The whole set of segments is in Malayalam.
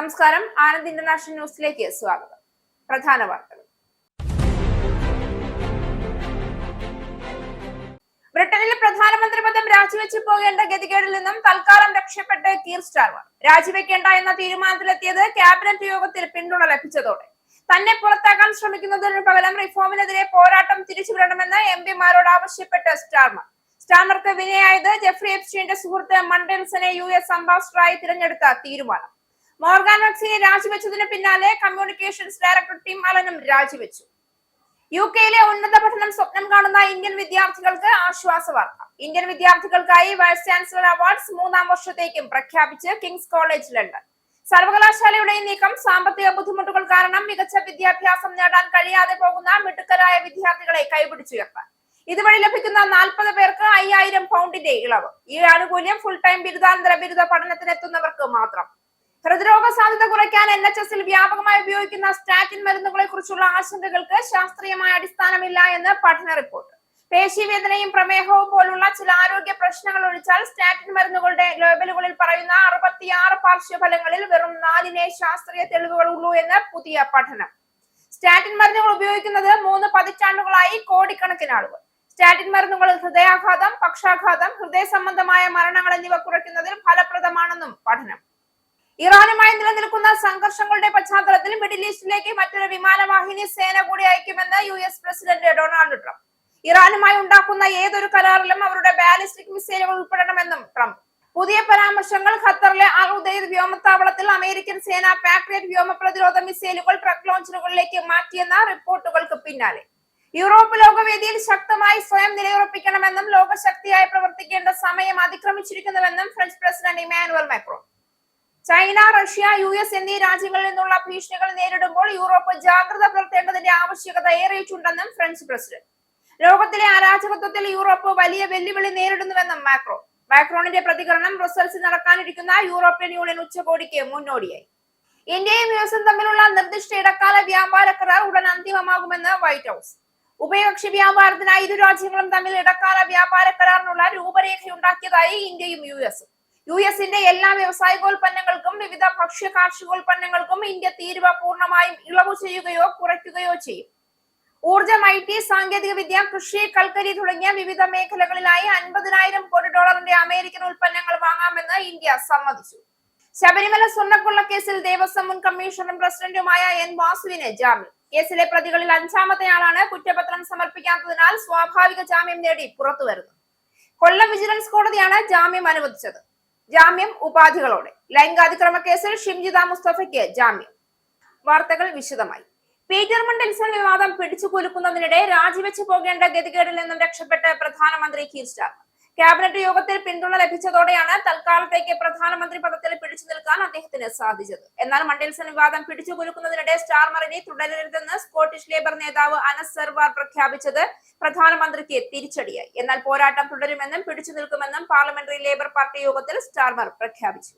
നമസ്കാരം. ആനന്ദ് ഇന്റർനാഷണൽ ന്യൂസിലേക്ക് സ്വാഗതം. പ്രധാന വാർത്തകൾ. ബ്രിട്ടനിൽ പ്രധാനമന്ത്രി പദം രാജിവെച്ചു പോകേണ്ട ഗതികേടിൽ നിന്നും തൽക്കാലം രക്ഷപ്പെട്ട് കീർ സ്റ്റാർമർ രാജിവെക്കേണ്ട എന്ന തീരുമാനത്തിലെത്തിയത് ക്യാബിനറ്റ് യോഗത്തിൽ പിന്തുണ ലഭിച്ചതോടെ തന്നെ പുറത്താക്കാൻ ശ്രമിക്കുന്നതിന് പകരം റിഫോമിനെതിരെ പോരാട്ടം തിരിച്ചുവിടണമെന്ന് എംപിമാരോട് ആവശ്യപ്പെട്ട് സ്റ്റാർമർക്ക് വിനയായത് ജെഫ്രി എപ്സ്റ്റീന്റെ സുഹൃത്ത് മണ്ടൽസനെ US അംബാസഡറായി തിരഞ്ഞെടുത്ത തീരുമാനം. മോർഗൻ വക്സിനെ രാജിവെച്ചതിന് പിന്നാലെ കമ്മ്യൂണിക്കേഷൻസ് ഡയറക്ടർ ടിം അലനും രാജിവെച്ചു. UK-യിലെ ഉന്നത പഠനം സ്വപ്നം കാണുന്ന ഇന്ത്യൻ വിദ്യാർത്ഥികൾക്ക് ആശ്വാസ വാർത്ത. ഇന്ത്യൻ വിദ്യാർത്ഥികൾക്കായി വൈസ് ചാൻസലർ അവാർഡ്സ് 3-ാം വർഷത്തേക്കും പ്രഖ്യാപിച്ച് കിങ്സ് കോളേജ് ലണ്ടൻ. സർവകലാശാലയുടെ നീക്കം സാമ്പത്തിക ബുദ്ധിമുട്ടുകൾ കാരണം മികച്ച വിദ്യാഭ്യാസം നേടാൻ കഴിയാതെ പോകുന്ന മിടുക്കരായ വിദ്യാർത്ഥികളെ കൈപിടിച്ചുയർത്താൻ ഇതുവഴി ലഭിക്കുന്ന 40 പേർക്ക് 5000 പൗണ്ടിന്റെ ഇളവ്. ഈ ആനുകൂല്യം ഫുൾ ടൈം ബിരുദാനന്തര ബിരുദ പഠനത്തിനെത്തുന്നവർക്ക് മാത്രം. ഹൃദ്രോഗ സാധ്യത കുറയ്ക്കാൻ NHS-ൽ വ്യാപകമായി ഉപയോഗിക്കുന്ന സ്റ്റാറ്റിൻ മരുന്നുകളെ കുറിച്ചുള്ള ആശങ്കകൾക്ക് ശാസ്ത്രീയമായ അടിസ്ഥാനമില്ല എന്ന് പഠന റിപ്പോർട്ട്. പേശീവേദനയും പ്രമേഹവും പോലുള്ള ചില ആരോഗ്യ പ്രശ്നങ്ങൾ ഒഴിച്ചാൽ സ്റ്റാറ്റിൻ മരുന്നുകളുടെ ലേബലുകളിൽ പറയുന്ന 66 പാർശ്വഫലങ്ങളിൽ വെറും 4 ശാസ്ത്രീയ തെളിവുകൾ ഉള്ളൂ എന്ന് പുതിയ പഠനം. സ്റ്റാറ്റിൻ മരുന്നുകൾ ഉപയോഗിക്കുന്നത് 3 പതിറ്റാണ്ടുകളായി കോടിക്കണക്കിന് ആളുകൾ. സ്റ്റാറ്റിൻ മരുന്നുകൾ ഹൃദയാഘാതം, പക്ഷാഘാതം, ഹൃദയ സംബന്ധമായ മരണങ്ങൾ എന്നിവ കുറയ്ക്കുന്നതിൽ ഫലപ്രദമാണെന്നും പഠനം. ഇറാനുമായി നിലനിൽക്കുന്ന സംഘർഷങ്ങളുടെ പശ്ചാത്തലത്തിൽ മിഡിൽ ഈസ്റ്റിലേക്ക് മറ്റൊരു വിമാനവാഹിനി സേന കൂടി അയക്കുമെന്ന് US പ്രസിഡന്റ് ഡൊണാൾഡ് ട്രംപ്. ഇറാനുമായി ഉണ്ടാക്കുന്ന ഏതൊരു കരാറിലും അവരുടെ ബാലിസ്റ്റിക് മിസൈലുകൾ ഉൾപ്പെടണമെന്നും ട്രംപ്. പുതിയ പരാമർശങ്ങൾ ഖത്തറിലെ അൽ ഉദൈദ് വ്യോമത്താവളത്തിൽ അമേരിക്കൻ സേന പാട്രിയറ്റ് വ്യോമ പ്രതിരോധ മിസൈലുകൾ ട്രക്ക് ലോഞ്ചറുകളിലേക്ക് മാറ്റിയെന്ന റിപ്പോർട്ടുകൾക്ക് പിന്നാലെ യൂറോപ്പ് ലോകവേദിയിൽ ശക്തമായി സ്വയം നിലയുറപ്പിക്കണമെന്നും ലോകശക്തിയായി പ്രവർത്തിക്കേണ്ട സമയം അതിക്രമിച്ചിരിക്കുന്നുവെന്നും French president Emmanuel Macron. China, Russia, US എന്നീ രാജ്യങ്ങളിൽ നിന്നുള്ള ഭീഷണികൾ നേരിടുമ്പോൾ യൂറോപ്പ് ജാഗ്രത പുലർത്തേണ്ടതിന്റെ ആവശ്യകത ഏറിയിട്ടുണ്ടെന്നും ഫ്രഞ്ച് പ്രസിഡന്റ്. ലോകത്തിലെ അരാജകത്വത്തിൽ യൂറോപ്പ് വലിയ വെല്ലുവിളി നേരിടുന്നുവെന്നും മാക്രോണിന്റെ പ്രതികരണം ബ്രസൽസിൽ നടക്കാനിരിക്കുന്ന യൂറോപ്യൻ യൂണിയൻ ഉച്ചകോടിക്ക് മുന്നോടിയായി. ഇന്ത്യയും US-ഉം തമ്മിലുള്ള നിർദ്ദിഷ്ട ഇടക്കാല വ്യാപാര കരാർ ഉടൻ അന്തിമമാകുമെന്ന് വൈറ്റ് ഹൌസ്. ഉഭയകക്ഷി വ്യാപാരത്തിനായി ഇരു രാജ്യങ്ങളും തമ്മിൽ ഇടക്കാല വ്യാപാര കരാറിനുള്ള രൂപരേഖയുണ്ടാക്കിയതായി ഇന്ത്യയും US-ഉം. US-ന്റെ എല്ലാ വ്യവസായികോൽപ്പന്നങ്ങൾക്കും വിവിധ ഭക്ഷ്യ കാർഷികോൽപ്പന്നങ്ങൾക്കും ഇന്ത്യ തീരുവ പൂർണ്ണമായും ഇളവ് ചെയ്യുകയോ കുറയ്ക്കുകയോ ചെയ്യും. ഊർജ്ജം, IT, സാങ്കേതിക വിദ്യ, കൃഷി, കൽക്കരി തുടങ്ങിയ വിവിധ മേഖലകളിലായി $50,000 കോടി അമേരിക്കൻ ഉൽപ്പന്നങ്ങൾ വാങ്ങാമെന്ന് ഇന്ത്യ സമ്മതിച്ചു. ശബരിമല സ്വർണ്ണക്കൊള്ള കേസിൽ ദേവസ്വം മുൻ കമ്മീഷണറും പ്രസിഡന്റുമായ N. വാസുവിന് ജാമ്യം. കേസിലെ പ്രതികളിൽ 5-ാമത്തെയാളാണ് കുറ്റപത്രം സമർപ്പിക്കാത്തതിനാൽ സ്വാഭാവിക ജാമ്യം നേടി പുറത്തുവരുന്നത്. കൊല്ലം വിജിലൻസ് കോടതിയാണ് ജാമ്യം അനുവദിച്ചത്. ജാമ്യം ഉപാധികളോടെ. ലൈംഗികാതിക്രമ കേസിൽ ഷിംജിത മുസ്തഫയ്ക്ക് ജാമ്യം. വാർത്തകൾ വിശദമായി. പീറ്റർ മണ്ടൽസൺ വിവാദം പിടിച്ചുകുലുക്കുന്നതിനിടെ രാജിവെച്ചു പോകേണ്ട ഗതികേടിൽ നിന്നും രക്ഷപ്പെട്ട് പ്രധാനമന്ത്രി കീർ സ്റ്റാർമർ. ക്യാബിനറ്റ് യോഗത്തിൽ പിന്തുണ ലഭിച്ചതോടെയാണ് തൽക്കാലത്തേക്ക് പ്രധാനമന്ത്രി പദത്തിൽ പിടിച്ചു നിൽക്കാൻ അദ്ദേഹത്തിന് സാധിച്ചത്. എന്നാൽ മണ്ടൽസൺ വിവാദം പിടിച്ചുകുലുക്കുന്നതിനിടെ സ്റ്റാർമറിനെ തുടരരുതെന്ന് സ്കോട്ടിഷ് ലേബർ നേതാവ് അനസ് സർവാർ പ്രഖ്യാപിച്ചത് പ്രധാനമന്ത്രിക്ക് തിരിച്ചടിയായി. എന്നാൽ പോരാട്ടം തുടരുമെന്നും പിടിച്ചു നിൽക്കുമെന്നും പാർലമെന്ററി ലേബർ പാർട്ടി യോഗത്തിൽ സ്റ്റാർമർ പ്രഖ്യാപിച്ചു.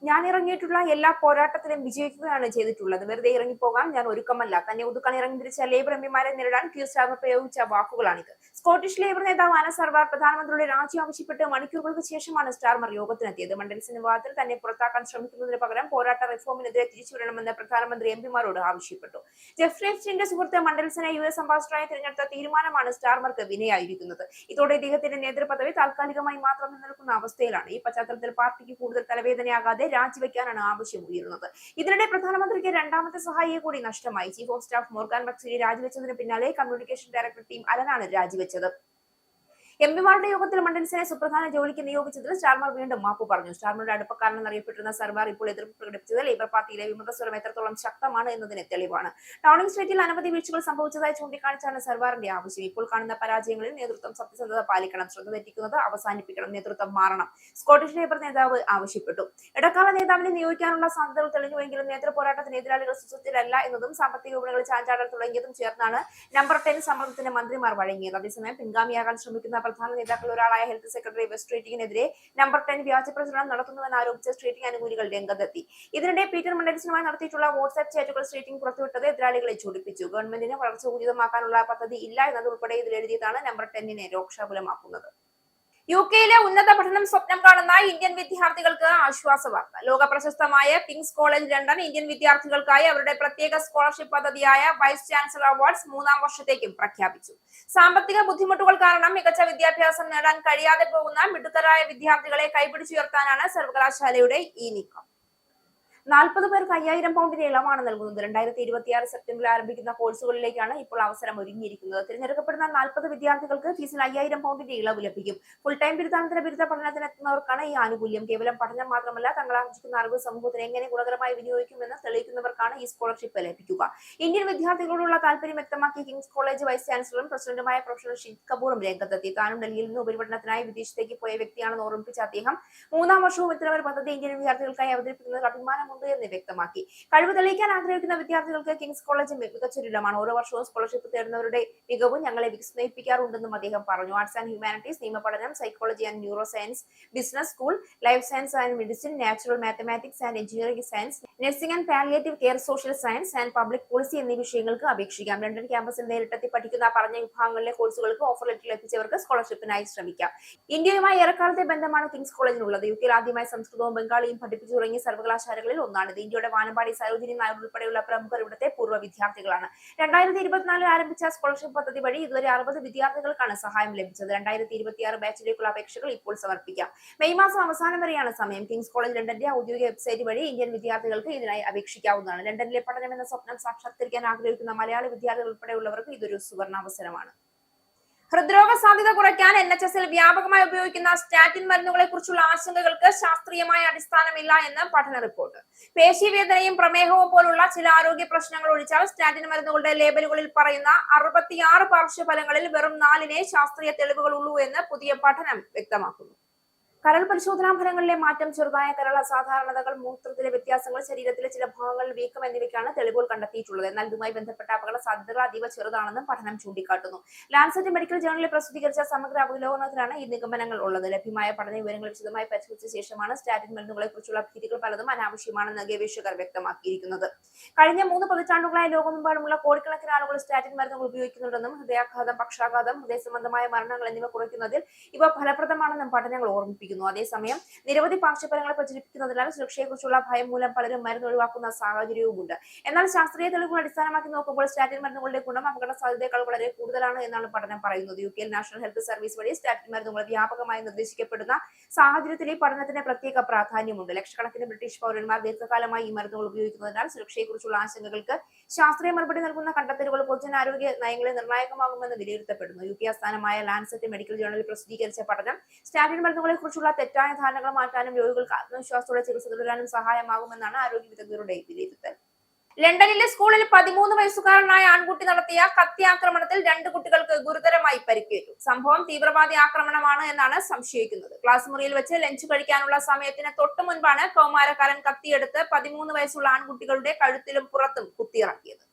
ഞാൻ ഇറങ്ങിയിട്ടുള്ള എല്ലാ പോരാട്ടത്തിലും വിജയിക്കുകയാണ് ചെയ്തിട്ടുള്ളത്. വെറുതെ ഇറങ്ങിപ്പോകാൻ ഞാൻ ഒരുക്കമല്ല. തന്നെ ഒതുക്കാൻ ഇറങ്ങി തിരിച്ച ലേബർ എംപിമാരെ നേരിടാൻ കീർ സ്റ്റാർമർ പ്രയോഗിച്ച വാക്കുകളാണിത്. സ്കോട്ടിഷ് ലേബർ നേതാവ് അനസ് സർവാർ പ്രധാനമന്ത്രിയുടെ രാജി ആവശ്യപ്പെട്ട് മണിക്കൂറുകൾക്ക് ശേഷമാണ് സ്റ്റാർമർ യോഗത്തിനെത്തിയത്. മണ്ടൽസൺ വിവാദത്തിൽ തന്നെ പുറത്താക്കാൻ ശ്രമിക്കുന്നതിന് പകരം പോരാട്ട റിഫോമിനെതിരെ തിരിച്ചുവരണമെന്ന് പ്രധാനമന്ത്രി എംപിമാരോട് ആവശ്യപ്പെട്ടു. ജെഫ്രി എപ്സ്റ്റീന്റെ സുഹൃത്ത് മണ്ടൽസനെ US അംബാസഡറായി തിരഞ്ഞെടുത്ത തീരുമാനമാണ് സ്റ്റാർമർക്ക് വിനയായിരിക്കുന്നത്. ഇതോടെ ഇദ്ദേഹത്തിന്റെ നേതൃപദവി താൽക്കാലികമായി മാത്രം നിലനിൽക്കുന്ന അവസ്ഥയിലാണ്. ഈ പശ്ചാത്തലത്തിൽ പാർട്ടിക്ക് കൂടുതൽ തലവേദനയാകാതെ രാജിവെക്കാനാണ് ആവശ്യം ഉയരുന്നത്. ഇതിനിടെ പ്രധാനമന്ത്രിക്ക് 2-ാമത്തെ സഹായിയെ കൂടി നഷ്ടമായി. ചീഫ് ഓഫ് സ്റ്റാഫ് മോർഗൻ വക്സിനെ രാജിവെച്ചതിന് പിന്നാലെ കമ്മ്യൂണിക്കേഷൻ ഡയറക്ടർ ടിം അലനാണ് രാജിവെച്ചത്. എംപിമാരുടെ യോഗത്തിൽ മണ്ടൽസനെ സുപ്രധാന ജോലിക്ക് നിയോഗിച്ചതിൽ സ്റ്റാർമർ വീണ്ടും മാപ്പ് പറഞ്ഞു. സ്റ്റാർമറുടെ അടുപ്പക്കാരനെന്നറിയപ്പെട്ടിരുന്ന സർവാർ ഇപ്പോൾ എതിർപ്പ് പ്രകടിപ്പിച്ചത് ലേബർ പാർട്ടിയിലെ വിമതസ്വരം എത്രത്തോളം ശക്തമാണ് എന്നതിന് തെളിവാണ്. ഡൗണിംഗ് സ്ട്രീറ്റിൽ അനവധി വീഴ്ചകൾ സംഭവിച്ചതായി ചൂണ്ടിക്കാണിച്ചാണ് സർവാറിന്റെ ആവശ്യം. ഇപ്പോൾ കാണുന്ന പരാജയങ്ങളിൽ നേതൃത്വം സത്യസന്ധത പാലിക്കണം, ശ്രദ്ധ തെറ്റിക്കുന്നത് അവസാനിപ്പിക്കണം, നേതൃത്വം മാറണം, സ്കോട്ടിഷ് ലേബർ നേതാവ് ആവശ്യപ്പെട്ടു. ഇടക്കാല നേതാവിനെ നിയോഗിക്കാനുള്ള സാധ്യതകൾ തെളിഞ്ഞുവെങ്കിലും നേതൃ പോരാട്ടത്തിന് എതിരാളികൾ സുസ്ഥിരല്ല എന്നതും സാമ്പത്തിക വിപണികളിൽ ചാഞ്ചാടൽ തുടങ്ങിയതും ചേർന്നാണ് നമ്പർ 10 സമ്മർദ്ദത്തിന് മന്ത്രിമാർ വഴങ്ങിയത്. അതേസമയം പിൻഗാമിയാകാൻ ശ്രമിക്കുന്ന പ്രധാന നേതാക്കളിൽ ഒരാളായ ഹെൽത്ത് സെക്രട്ടറി വെസ്റ്റ് സ്ട്രീറ്റിങ്ങിനെതിരെ നമ്പർ 10 വ്യാജ പ്രചരണം നടത്തുന്നുവെന്ന് ആരോപിച്ച സ്ട്രീറ്റിംഗ് അനുകൂലികൾ രംഗത്തെത്തി. ഇതിനിടെ പീറ്റർ മണ്ടൽസണുമായി നടത്തിയിട്ടുള്ള വാട്സ്ആപ്പ് ചാറ്റുകൾ സ്ട്രീറ്റിംഗ് പുറത്തുവിട്ടത് എതിരാളികളെ ചൂടിപ്പിച്ചു. ഗവൺമെന്റിന് വളർച്ച ഊർജിതമാക്കാനുള്ള പദ്ധതി ഇല്ല എന്നതുൾപ്പെടെ ഇതിൽ എഴുതിയതാണ് നമ്പർ 10 രോക്ഷാകുലമാക്കുന്നത്. യുകെയിലെ ഉന്നത പഠനം സ്വപ്നം കാണുന്ന ഇന്ത്യൻ വിദ്യാർത്ഥികൾക്ക് ആശ്വാസ വാർത്ത. ലോക പ്രശസ്തമായ കിങ്സ് കോളേജ് ലണ്ടൻ ഇന്ത്യൻ വിദ്യാർത്ഥികൾക്കായി അവരുടെ പ്രത്യേക സ്കോളർഷിപ്പ് പദ്ധതിയായ വൈസ് ചാൻസലർ അവാർഡ്സ് 3-ാം വർഷത്തേക്കും പ്രഖ്യാപിച്ചു. സാമ്പത്തിക ബുദ്ധിമുട്ടുകൾ കാരണം മികച്ച വിദ്യാഭ്യാസം നേടാൻ കഴിയാതെ പോകുന്ന മിടുക്കരായ വിദ്യാർത്ഥികളെ കൈപിടിച്ചുയർത്താനാണ് സർവകലാശാലയുടെ ഈ നീക്കം. 40 പേർക്ക് 5000 പൗണ്ടിന്റെ ഇളവാണ് നൽകുന്നത്. 2026 സെപ്റ്റംബറിൽ ആരംഭിക്കുന്ന കോഴ്സുകളിലേക്കാണ് ഇപ്പോൾ അവസരം ഒരുങ്ങിയിരിക്കുന്നത്. തിരഞ്ഞെടുക്കപ്പെടുന്ന 40 വിദ്യാർത്ഥികൾക്ക് ഫീസിൽ 5000 പൗണ്ടിന്റെ ഇളവ് ലഭിക്കും. ഫുൾ ടൈം ബിരുദാനന്തര ബിരുദ പഠനത്തിനെത്തുന്നവർക്കാണ് ഈ ആനുകൂല്യം. കേവലം പഠനം മാത്രമല്ല, തങ്ങൾ ആർജിക്കുന്ന അറിവ് സമൂഹത്തിന് എങ്ങനെ ഗുണകരമായി വിനിയോഗിക്കുമെന്ന് തെളിയിക്കുന്നവർക്കാണ് ഈ സ്കോളർഷിപ്പ് ലഭിക്കുക. ഇന്ത്യൻ വിദ്യാർത്ഥികളോടുള്ള താല്പര്യം വ്യക്തമാക്കി കിങ്സ് കോളേജ് വൈസ് ചാൻസലറും പ്രസിഡന്റുമായ പ്രൊഫസർ ഷിദ് കപൂറും രംഗത്തെത്തി. താനും ഡൽഹിയിൽ നിന്ന് ഉപരിപഠനത്തിനായി വിദേശത്തേക്ക് പോയ വ്യക്തിയാണെന്ന് ഓർമ്മിപ്പിച്ച അദ്ദേഹം 3-ാം വർഷവും ഇത്തരമൊരു പദ്ധതി ഇന്ത്യൻ വിദ്യാർത്ഥികൾക്കായി അവതരിപ്പിക്കുന്നത് അഭിമാനം എന്ന് വ്യക്തമാക്കി. കഴിവ് തെളിയിക്കാൻ ആഗ്രഹിക്കുന്ന വിദ്യാർത്ഥികൾക്ക് കിങ്സ് കോളേജ് മികച്ചൊരിടമാണ്. ഓരോ വർഷവും സ്കോളർഷിപ്പ് തേടുന്നവരുടെ മികവും ഞങ്ങളെ വിസ്മയിപ്പിക്കാറുണ്ടെന്നും അദ്ദേഹം പറഞ്ഞു. ആർട്സ് ആൻഡ് ഹ്യൂമാനിറ്റീസ്, നിയമപഠനം, psychology and neuroscience, business school, life science and medicine, natural mathematics and engineering science, nursing and palliative care, social science and public policy എന്നീ വിഷയങ്ങൾക്ക് അപേക്ഷിക്കാം. ലണ്ടൻ ക്യാമ്പസിൽ നേരിട്ടെത്തി പഠിക്കുന്ന പറഞ്ഞ വിഭാഗങ്ങളിലെ കോഴ്സുകൾക്ക് ഓഫർ ലെറ്റർ ലഭിച്ചവർക്ക് സ്കോളർഷിപ്പിനായി ശ്രമിക്കാം. ഇന്ത്യയുമായി ഏറെക്കാലത്തെ ബന്ധമാണ് കിങ്സ് കോളേജിനുള്ളത്. യുകെയിൽ ആദ്യമായി സംസ്കൃതവും ബംഗാളിയും പഠിപ്പിച്ചു തുടങ്ങിയ സർവകലാശാലകളിൽ ഒന്നാണിത്. ഇന്ത്യയുടെ വാനമ്പാടി സരോജിനി നായർ ഉൾപ്പെടെയുള്ള പ്രമുഖർ ഇവിടുത്തെ പൂർവ്വ വിദ്യാർത്ഥികളാണ്. 2024 ആരംഭിച്ച സ്കോളർഷിപ്പ് പദ്ധതി വഴി ഇതുവരെ 60 വിദ്യാർത്ഥികൾക്കാണ് സഹായം ലഭിച്ചത്. 2026 ബാച്ചിലേക്കുള്ള അപേക്ഷകൾ ഇപ്പോൾ സമർപ്പിക്കാം. മെയ് മാസം അവസാനം വരെയാണ് സമയം. കിങ്സ് കോളേജ് ലണ്ടന്റെ ഔദ്യോഗിക വെബ്സൈറ്റ് വഴി ഇന്ത്യൻ വിദ്യാർത്ഥികൾക്ക് ഇതിനായി അപേക്ഷിക്കാവുന്നതാണ്. ലണ്ടനിലെ പഠനം എന്ന സ്വപ്നം സാക്ഷാത്കരിക്കാൻ ആഗ്രഹിക്കുന്ന മലയാളി വിദ്യാർത്ഥികൾ ഉൾപ്പെടെയുള്ളവർക്ക് ഇതൊരു സുവർണാവസരമാണ്. ഹൃദ്രോഗ സാധ്യത കുറയ്ക്കാൻ NHS-ൽ വ്യാപകമായി ഉപയോഗിക്കുന്ന സ്റ്റാറ്റിൻ മരുന്നുകളെ കുറിച്ചുള്ള ആശങ്കകൾക്ക് ശാസ്ത്രീയമായ അടിസ്ഥാനമില്ല എന്ന് പഠന റിപ്പോർട്ട്. പേശീവേദനയും പ്രമേഹവും പോലുള്ള ചില ആരോഗ്യ പ്രശ്നങ്ങൾ ഒഴിച്ചാൽ സ്റ്റാറ്റിൻ മരുന്നുകളുടെ ലേബലുകളിൽ പറയുന്ന 66 പാർശ്വഫലങ്ങളിൽ വെറും 4-നെ ശാസ്ത്രീയ തെളിവുകളുള്ളൂ എന്ന് പുതിയ പഠനം വ്യക്തമാക്കുന്നു. കരൾ പരിശോധനാ ഫലങ്ങളിലെ മാറ്റം, ചെറുതായ കരൾ അസാധാരണതകൾ, മൂത്രത്തിലെ വ്യത്യാസങ്ങൾ, ശരീരത്തിലെ ചില ഭാഗങ്ങളിൽ വീക്കം എന്നിവയ്ക്കാണ് തെളിവുകൾ കണ്ടെത്തിയിട്ടുള്ളത്. എന്നാൽ ഇതുമായി ബന്ധപ്പെട്ട അപകട സാധ്യതകൾ അതീവ ചെറുതാണെന്നും പഠനം ചൂണ്ടിക്കാട്ടുന്നു. ലാൻസെറ്റ് മെഡിക്കൽ ജേണലിൽ പ്രസിദ്ധീകരിച്ച സമഗ്ര അവലോകനത്തിലാണ് ഈ നിഗമനങ്ങൾ ഉള്ളത്. ലഭ്യമായ പഠന വിവരങ്ങൾ വിശദമായി പരിശോധിച്ച ശേഷമാണ് സ്റ്റാറ്റിൻ മരുന്നുകളെ കുറിച്ചുള്ള ഭീതികൾ പലതും അനാവശ്യമാണെന്ന് ഗവേഷകർ വ്യക്തമാക്കിയിരിക്കുന്നത്. കഴിഞ്ഞ 3 പതിറ്റാണ്ടുകളായി ലോകമെമ്പാടുമുള്ള കോടിക്കണക്കിന് ആളുകൾ സ്റ്റാറ്റിൻ മരുന്നുകൾ ഉപയോഗിക്കുന്നുണ്ടെന്നും ഹൃദയാഘാതം, പക്ഷാഘാതം, ഹൃദയ സംബന്ധമായ മരണങ്ങൾ എന്നിവ കുറയ്ക്കുന്നതിൽ ഇവ ഫലപ്രദമാണെന്നും പഠനങ്ങൾ ഓർമ്മിപ്പിക്കുന്നു. അതേസമയം നിരവധി പാർശ്വഫലങ്ങളെ പ്രചരിപ്പിക്കുന്നതിനാൽ സുരക്ഷയെക്കുറിച്ചുള്ള ഭയം മൂലം പലരും മരുന്ന് ഒഴിവാക്കുന്ന സാഹചര്യവുമുണ്ട്. എന്നാൽ ശാസ്ത്രീയ തെളിവുകൾ അടിസ്ഥാനമാക്കി നോക്കുമ്പോൾ സ്റ്റാറ്റിൻ മരുന്നുകളുടെ ഗുണം അപകട സാധ്യതയേക്കാൾ വളരെ കൂടുതലാണ് എന്നാണ് പഠനം പറയുന്നത്. യുകെയിൽ നാഷണൽ ഹെൽത്ത് സർവീസ് വഴി സ്റ്റാറ്റിൻ മരുന്നുകൾ വ്യാപകമായി നിർദ്ദേശിക്കപ്പെടുന്ന സാഹചര്യത്തിൽ ഈ പഠനത്തിന് പ്രത്യേക പ്രാധാന്യമുണ്ട്. ലക്ഷക്കണക്കിന് ബ്രിട്ടീഷ് പൗരന്മാർ ദീർഘകാലമായി ഈ മരുന്നുകൾ ഉപയോഗിക്കുന്നതിനാൽ സുരക്ഷയെക്കുറിച്ചുള്ള ആശങ്കകൾക്ക് ശാസ്ത്രീയ മറുപടി നൽകുന്ന കണ്ടെത്തലുകൾ പൊതുജനാരോഗ്യ നയങ്ങളിൽ നിർണായകമാകുമെന്ന് വിലയിരുത്തപ്പെടുന്നു. യുകെ ആസ്ഥാനമായ ലാൻസെറ്റ് മെഡിക്കൽ ജേണലിൽ പ്രസിദ്ധീകരിച്ച പഠനം സ്റ്റാറ്റിൻ മരുന്നുകളെ കുറിച്ചുള്ള തെറ്റായ ധാരണകൾ മാറ്റാനും രോഗികൾക്ക് ആത്മവിശ്വാസത്തോടെ ചികിത്സ തുടരാനും സഹായമാകുമെന്നാണ് ആരോഗ്യ വിദഗ്ധരുടെ വിലയിരുത്തൽ. ലണ്ടനിലെ സ്കൂളിൽ 13 വയസ്സുകാരനായ ആൺകുട്ടി നടത്തിയ കത്തിയാക്രമണത്തിൽ 2 കുട്ടികൾക്ക് ഗുരുതരമായി പരിക്കേറ്റു. സംഭവം തീവ്രവാദി ആക്രമണമാണ് എന്നാണ് സംശയിക്കുന്നത്. ക്ലാസ് മുറിയിൽ വെച്ച് ലഞ്ച് കഴിക്കാനുള്ള സമയത്തിന് തൊട്ടു മുൻപാണ് കൗമാരക്കാരൻ കത്തിയെടുത്ത് 13 വയസ്സുള്ള ആൺകുട്ടികളുടെ കഴുത്തിലും പുറത്തും കുത്തിയിറക്കിയത്.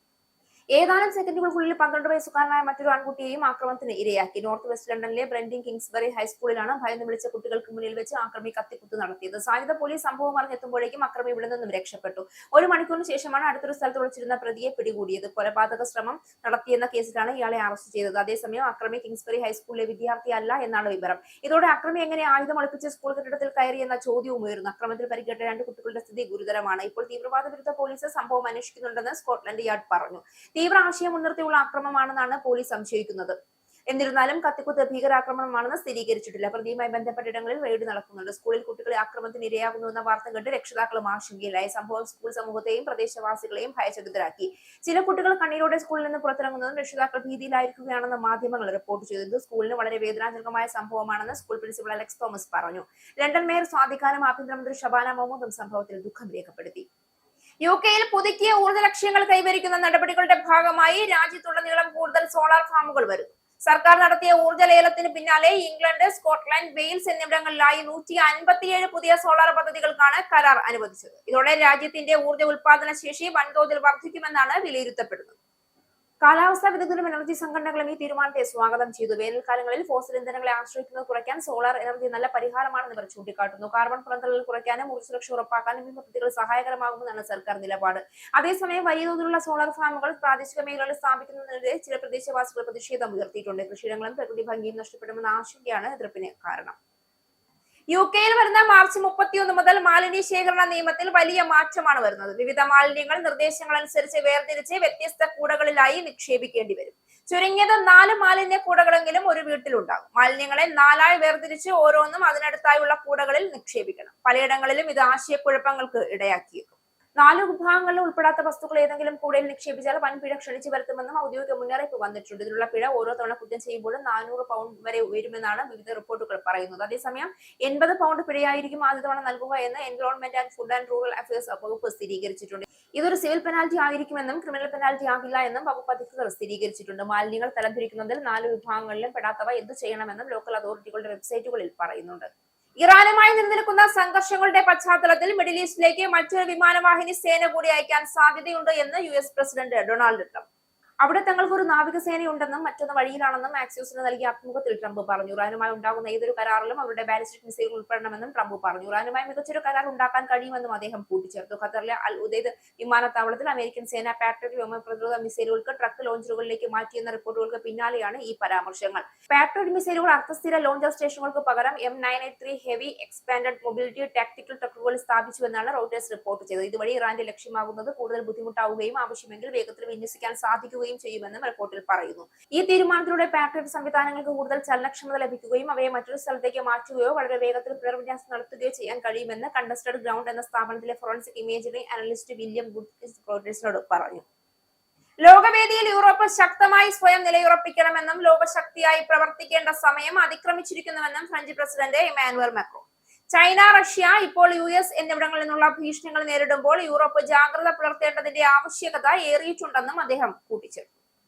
ഏതാനും സെക്കൻഡുകൾക്കുള്ളിൽ 12 വയസ്സുകാരനായ മറ്റൊരു ആൺകുട്ടിയെയും ആക്രമണത്തിന് ഇരയാക്കി. നോർത്ത് വെസ്റ്റ് ലണ്ടനിലെ ബ്രെൻഡിംഗ് കിങ്സ്ബറി ഹൈസ്കൂളിലാണ് ഭയന്ന് വിളിച്ച കുട്ടികൾക്ക് മുന്നിൽ വെച്ച് ആക്രമി കത്തിക്കുത്ത് നടത്തിയത്. സായുധ പോലീസ് സംഭവം അറിഞ്ഞെത്തുമ്പോഴേക്കും അക്രമി ഇവിടെ നിന്നും രക്ഷപ്പെട്ടു. 1 മണിക്കൂറിന് ശേഷമാണ് അടുത്തൊരു സ്ഥലത്ത് ഒളിച്ചിരുന്ന പ്രതിയെ പിടികൂടിയത്. കൊലപാതക ശ്രമം നടത്തിയെന്ന കേസിലാണ് ഇയാളെ അറസ്റ്റ് ചെയ്തത്. അതേസമയം അക്രമി കിങ്സ്ബറി ഹൈസ്കൂളിലെ വിദ്യാർത്ഥിയല്ല എന്നാണ് വിവരം. ഇതോടെ അക്രമി എങ്ങനെ ആയുധം ഒളിപ്പിച്ച് സ്കൂൾ കെട്ടിടത്തിൽ കയറി എന്ന ചോദ്യവും ഉയർന്നു. അക്രമത്തിൽ പരിക്കേറ്റ 2 കുട്ടികളുടെ സ്ഥിതി ഗുരുതരമാണ്. ഇപ്പോൾ തീവ്രവാദ വിരുദ്ധ പോലീസ് സംഭവം അന്വേഷിക്കുന്നുണ്ടെന്ന് സ്കോട്ട്ലൻഡ് യാർഡ് പറഞ്ഞു. തീവ്ര ആശയം മുൻനിർത്തിയുള്ള ആക്രമണമാണെന്നാണ് പോലീസ് സംശയിക്കുന്നത്. എന്നിരുന്നാലും കത്തിക്കുത്ത് ഭീകരാക്രമണമാണെന്ന് സ്ഥിരീകരിച്ചിട്ടില്ല. പ്രതിയുമായി ബന്ധപ്പെട്ട ഇടങ്ങളിൽ റെയ്ഡ് നടക്കുന്നുണ്ട്. സ്കൂളിൽ കുട്ടികളെ ആക്രമണത്തിന് ഇരയാകുന്നുവെന്ന വാർത്ത കേട്ട് രക്ഷിതാക്കളും ആശങ്കയിലായി. സംഭവം സ്കൂൾ സമൂഹത്തെയും പ്രദേശവാസികളെയും ഭയചകിതരാക്കി. ചില കുട്ടികൾ കണ്ണീരോടെ സ്കൂളിൽ നിന്ന് പുറത്തിറങ്ങുന്നതും രക്ഷിതാക്കൾ ഭീതിയിലായിരിക്കുകയാണെന്ന് മാധ്യമങ്ങൾ റിപ്പോർട്ട് ചെയ്തത് സ്കൂളിന് വളരെ വേദനാജനകമായ സംഭവമാണെന്ന് സ്കൂൾ പ്രിൻസിപ്പൽ അലക്സ് തോമസ് പറഞ്ഞു. ലണ്ടൻ മേയർ സ്വാദിഖ് ഖാനും ആഭ്യന്തരമന്ത്രി ഷബാന മഹ്മൂദും സംഭവത്തിൽ ദുഃഖം രേഖപ്പെടുത്തി. യുകെയിൽ പുതുക്കിയ ഊർജ്ജ ലക്ഷ്യങ്ങൾ കൈവരിക്കുന്ന നടപടികളുടെ ഭാഗമായി രാജ്യത്തുടനീളം കൂടുതൽ സോളാർ ഫാമുകൾ വരുന്നു. സർക്കാർ നടത്തിയ ഊർജ്ജ ലേലത്തിന് പിന്നാലെ ഇംഗ്ലണ്ട്, സ്കോട്ട്ലൻഡ്, വെയിൽസ് എന്നിവിടങ്ങളിലായി 157 പുതിയ സോളാർ പദ്ധതികൾക്കാണ് കരാർ അനുവദിച്ചത്. ഇതോടെ രാജ്യത്തിന്റെ ഊർജ്ജ ഉൽപാദന ശേഷി വൻതോതിൽ വർദ്ധിക്കുമെന്നാണ് വിലയിരുത്തപ്പെടുന്നത്. കാലാവസ്ഥാ വിദഗ്ധരും എനർജി സംഘടനകളും ഈ തീരുമാനത്തെ സ്വാഗതം ചെയ്തു. വേനൽക്കാലങ്ങളിൽ ഫോസിൽ ഇന്ധനങ്ങളെ ആശ്രയിക്കുന്നത് കുറയ്ക്കാൻ സോളാർ എനർജി നല്ല പരിഹാരമാണെന്ന് ഇവർ ചൂണ്ടിക്കാട്ടുന്നു. കാർബൺ പുറന്തള്ളൽ കുറയ്ക്കാനും ഊർജ്ജസുരക്ഷ ഉറപ്പാക്കാനും ഈ പദ്ധതികൾ സഹായകരമാകുമെന്നാണ് സർക്കാർ നിലപാട്. അതേസമയം വലിയ തോതിലുള്ള സോളാർ ഫാമുകൾ പ്രാദേശിക മേഖലകളിൽ സ്ഥാപിക്കുന്നതിനെതിരെ ചില പ്രദേശവാസികൾ പ്രതിഷേധം ഉയർത്തിയിട്ടുണ്ട്. കൃഷിയിടങ്ങളും പ്രകൃതി ഭംഗിയും നഷ്ടപ്പെടുമെന്ന ആശങ്കയാണ് എതിർപ്പിന് കാരണം. യുകെയിൽ വരുന്ന മാർച്ച് 31 മുതൽ മാലിന്യ ശേഖരണ നിയമത്തിൽ വലിയ മാറ്റമാണ് വരുന്നത്. വിവിധ മാലിന്യങ്ങൾ നിർദ്ദേശങ്ങൾ അനുസരിച്ച് വേർതിരിച്ച് വ്യത്യസ്ത കൂടകളിലായി നിക്ഷേപിക്കേണ്ടി വരും. ചുരുങ്ങിയത് 4 മാലിന്യ കൂടകളെങ്കിലും ഒരു വീട്ടിലുണ്ടാകും. മാലിന്യങ്ങളെ 4ആയി വേർതിരിച്ച് ഓരോന്നും അതിനടുത്തായുള്ള കൂടകളിൽ നിക്ഷേപിക്കണം. പലയിടങ്ങളിലും ഇത് ആശയക്കുഴപ്പങ്ങൾക്ക് ഇടയാക്കിയേക്കും. 4 വിഭാഗങ്ങളിൽ ഉൾപ്പെടാത്ത വസ്തുക്കൾ ഏതെങ്കിലും കൂടയിൽ നിക്ഷേപിച്ചാൽ വൻ പിഴ ക്ഷണിച്ചു വരുത്തുമെന്നും ഔദ്യോഗിക മുന്നറിയിപ്പ് വന്നിട്ടുണ്ട്. ഇതിനുള്ള പിഴ ഓരോ തവണ കുറ്റം ചെയ്യുമ്പോഴും 400 പൗണ്ട് വരെ ഉയരുമെന്നാണ് വിവിധ റിപ്പോർട്ടുകൾ പറയുന്നത്. അതേസമയം 80 പൗണ്ട് പിഴയായിരിക്കും ആദ്യ തവണ നൽകുക എന്ന് environment and food and rural affairs വകുപ്പ് സ്ഥിരീകരിച്ചിട്ടുണ്ട്. ഇതൊരു സിവിൽ പെനാൽറ്റി ആയിരിക്കുമെന്നും ക്രിമിനൽ പെനാൽറ്റി ആകില്ല എന്നും വകുപ്പ് അധികൃതർ സ്ഥിരീകരിച്ചിട്ടുണ്ട്. മാലിന്യങ്ങൾ തരംതിരിക്കുന്നതിൽ 4 വിഭാഗങ്ങളിലും പെടാത്തവ എന്തു ചെയ്യണമെന്നും ലോക്കൽ അതോറിറ്റികളുടെ വെബ്സൈറ്റുകളിൽ പറയുന്നുണ്ട്. ഇറാനുമായി നിലനിൽക്കുന്ന സംഘർഷങ്ങളുടെ പശ്ചാത്തലത്തിൽ മിഡിൽ ഈസ്റ്റിലേക്ക് മറ്റൊരു വിമാനവാഹിനി സേന കൂടി അയക്കാൻ സാധ്യതയുണ്ട് എന്ന് US പ്രസിഡന്റ് ഡൊണാൾഡ് ട്രംപ്. അവിടെ തങ്ങൾക്ക് ഒരു നാവികസേനയുണ്ടെന്നും മറ്റൊന്ന് വഴിയിലാണെന്നും ആക്സിയോസിന് നൽകിയ അഭിമുഖത്തിൽ ട്രംപ് പറഞ്ഞു. ഇറാനുമായി ഉണ്ടാകുന്ന ഏതൊരു കരാറിലും അവരുടെ ബാലിസ്റ്റിക് മിസൈലുകൾ ഉൾപ്പെടണമെന്നും ട്രംപ് പറഞ്ഞു. ഇറാനുമായി മികച്ചൊരു കരാർ ഉണ്ടാക്കാൻ കഴിയുമെന്നും അദ്ദേഹം കൂട്ടിച്ചേർത്തു. ഖത്തറിലെ അൽ ഉദൈദ് വിമാനത്താവളത്തിൽ അമേരിക്കൻ സേന പാട്രിയോട്ട് വ്യോമ പ്രതിരോധ മിസൈലുകൾക്ക് ട്രക്ക് ലോഞ്ചറുകളിലേക്ക് മാറ്റിയെന്ന റിപ്പോർട്ടുകൾക്ക് പിന്നാലെയാണ് ഈ പരാമർശങ്ങൾ. പാട്രിയോട്ട് മിസൈലുകൾ അർദ്ധസ്ഥിര ലോഞ്ചർ സ്റ്റേഷനുകൾക്ക് പകരം M983 heavy expanded mobility tactical ട്രക്കുകളിൽ സ്ഥാപിച്ചുവെന്നാണ് റോട്ടേഴ്സ് റിപ്പോർട്ട് ചെയ്തത്. ഇതുവഴി ഇറാന്റെ ലക്ഷ്യമാകുന്നത് കൂടുതൽ ബുദ്ധിമുട്ടാവുകയും ആവശ്യമെങ്കിൽ വേഗത്തിൽ വിന്യസിക്കാൻ സാധിക്കുകയും ചെയ്യുമെന്നും റിപ്പോർട്ടിൽ പറയുന്നു. ഈ തീരുമാനത്തിലൂടെ പാട്രിയോട്ട് സംവിധാനങ്ങൾക്ക് കൂടുതൽ ചലനക്ഷമത ലഭിക്കുകയും അവയെ മറ്റൊരു സ്ഥലത്തേക്ക് മാറ്റുകയോ വളരെ വേഗത്തിൽ പുനർവിന്യാസം നടത്തുകയോ ചെയ്യാൻ കഴിയുമെന്ന് കണ്ടസ്റ്റഡ് ഗ്രൗണ്ട് എന്ന സ്ഥാപനത്തിലെ forensic imagery analyst William Good റോട്ടേഴ്സിനോട് പറഞ്ഞു. ലോകവേദിയിൽ യൂറോപ്പ് ശക്തമായി സ്വയം നിലയുറപ്പിക്കണമെന്നും ലോകശക്തിയായി പ്രവർത്തിക്കേണ്ട സമയം അതിക്രമിച്ചിരിക്കുന്നുവെന്നും French president Emmanuel Macron. China, Russia, ഇപ്പോൾ US എന്നിവിടങ്ങളിൽ നിന്നുള്ള ഭീഷണികൾ നേരിടുമ്പോൾ യൂറോപ്പ് ജാഗ്രത പുലർത്തേണ്ടതിന്റെ ആവശ്യകത ഏറിയിട്ടുണ്ടെന്നും അദ്ദേഹം കൂട്ടിച്ചേർത്തു.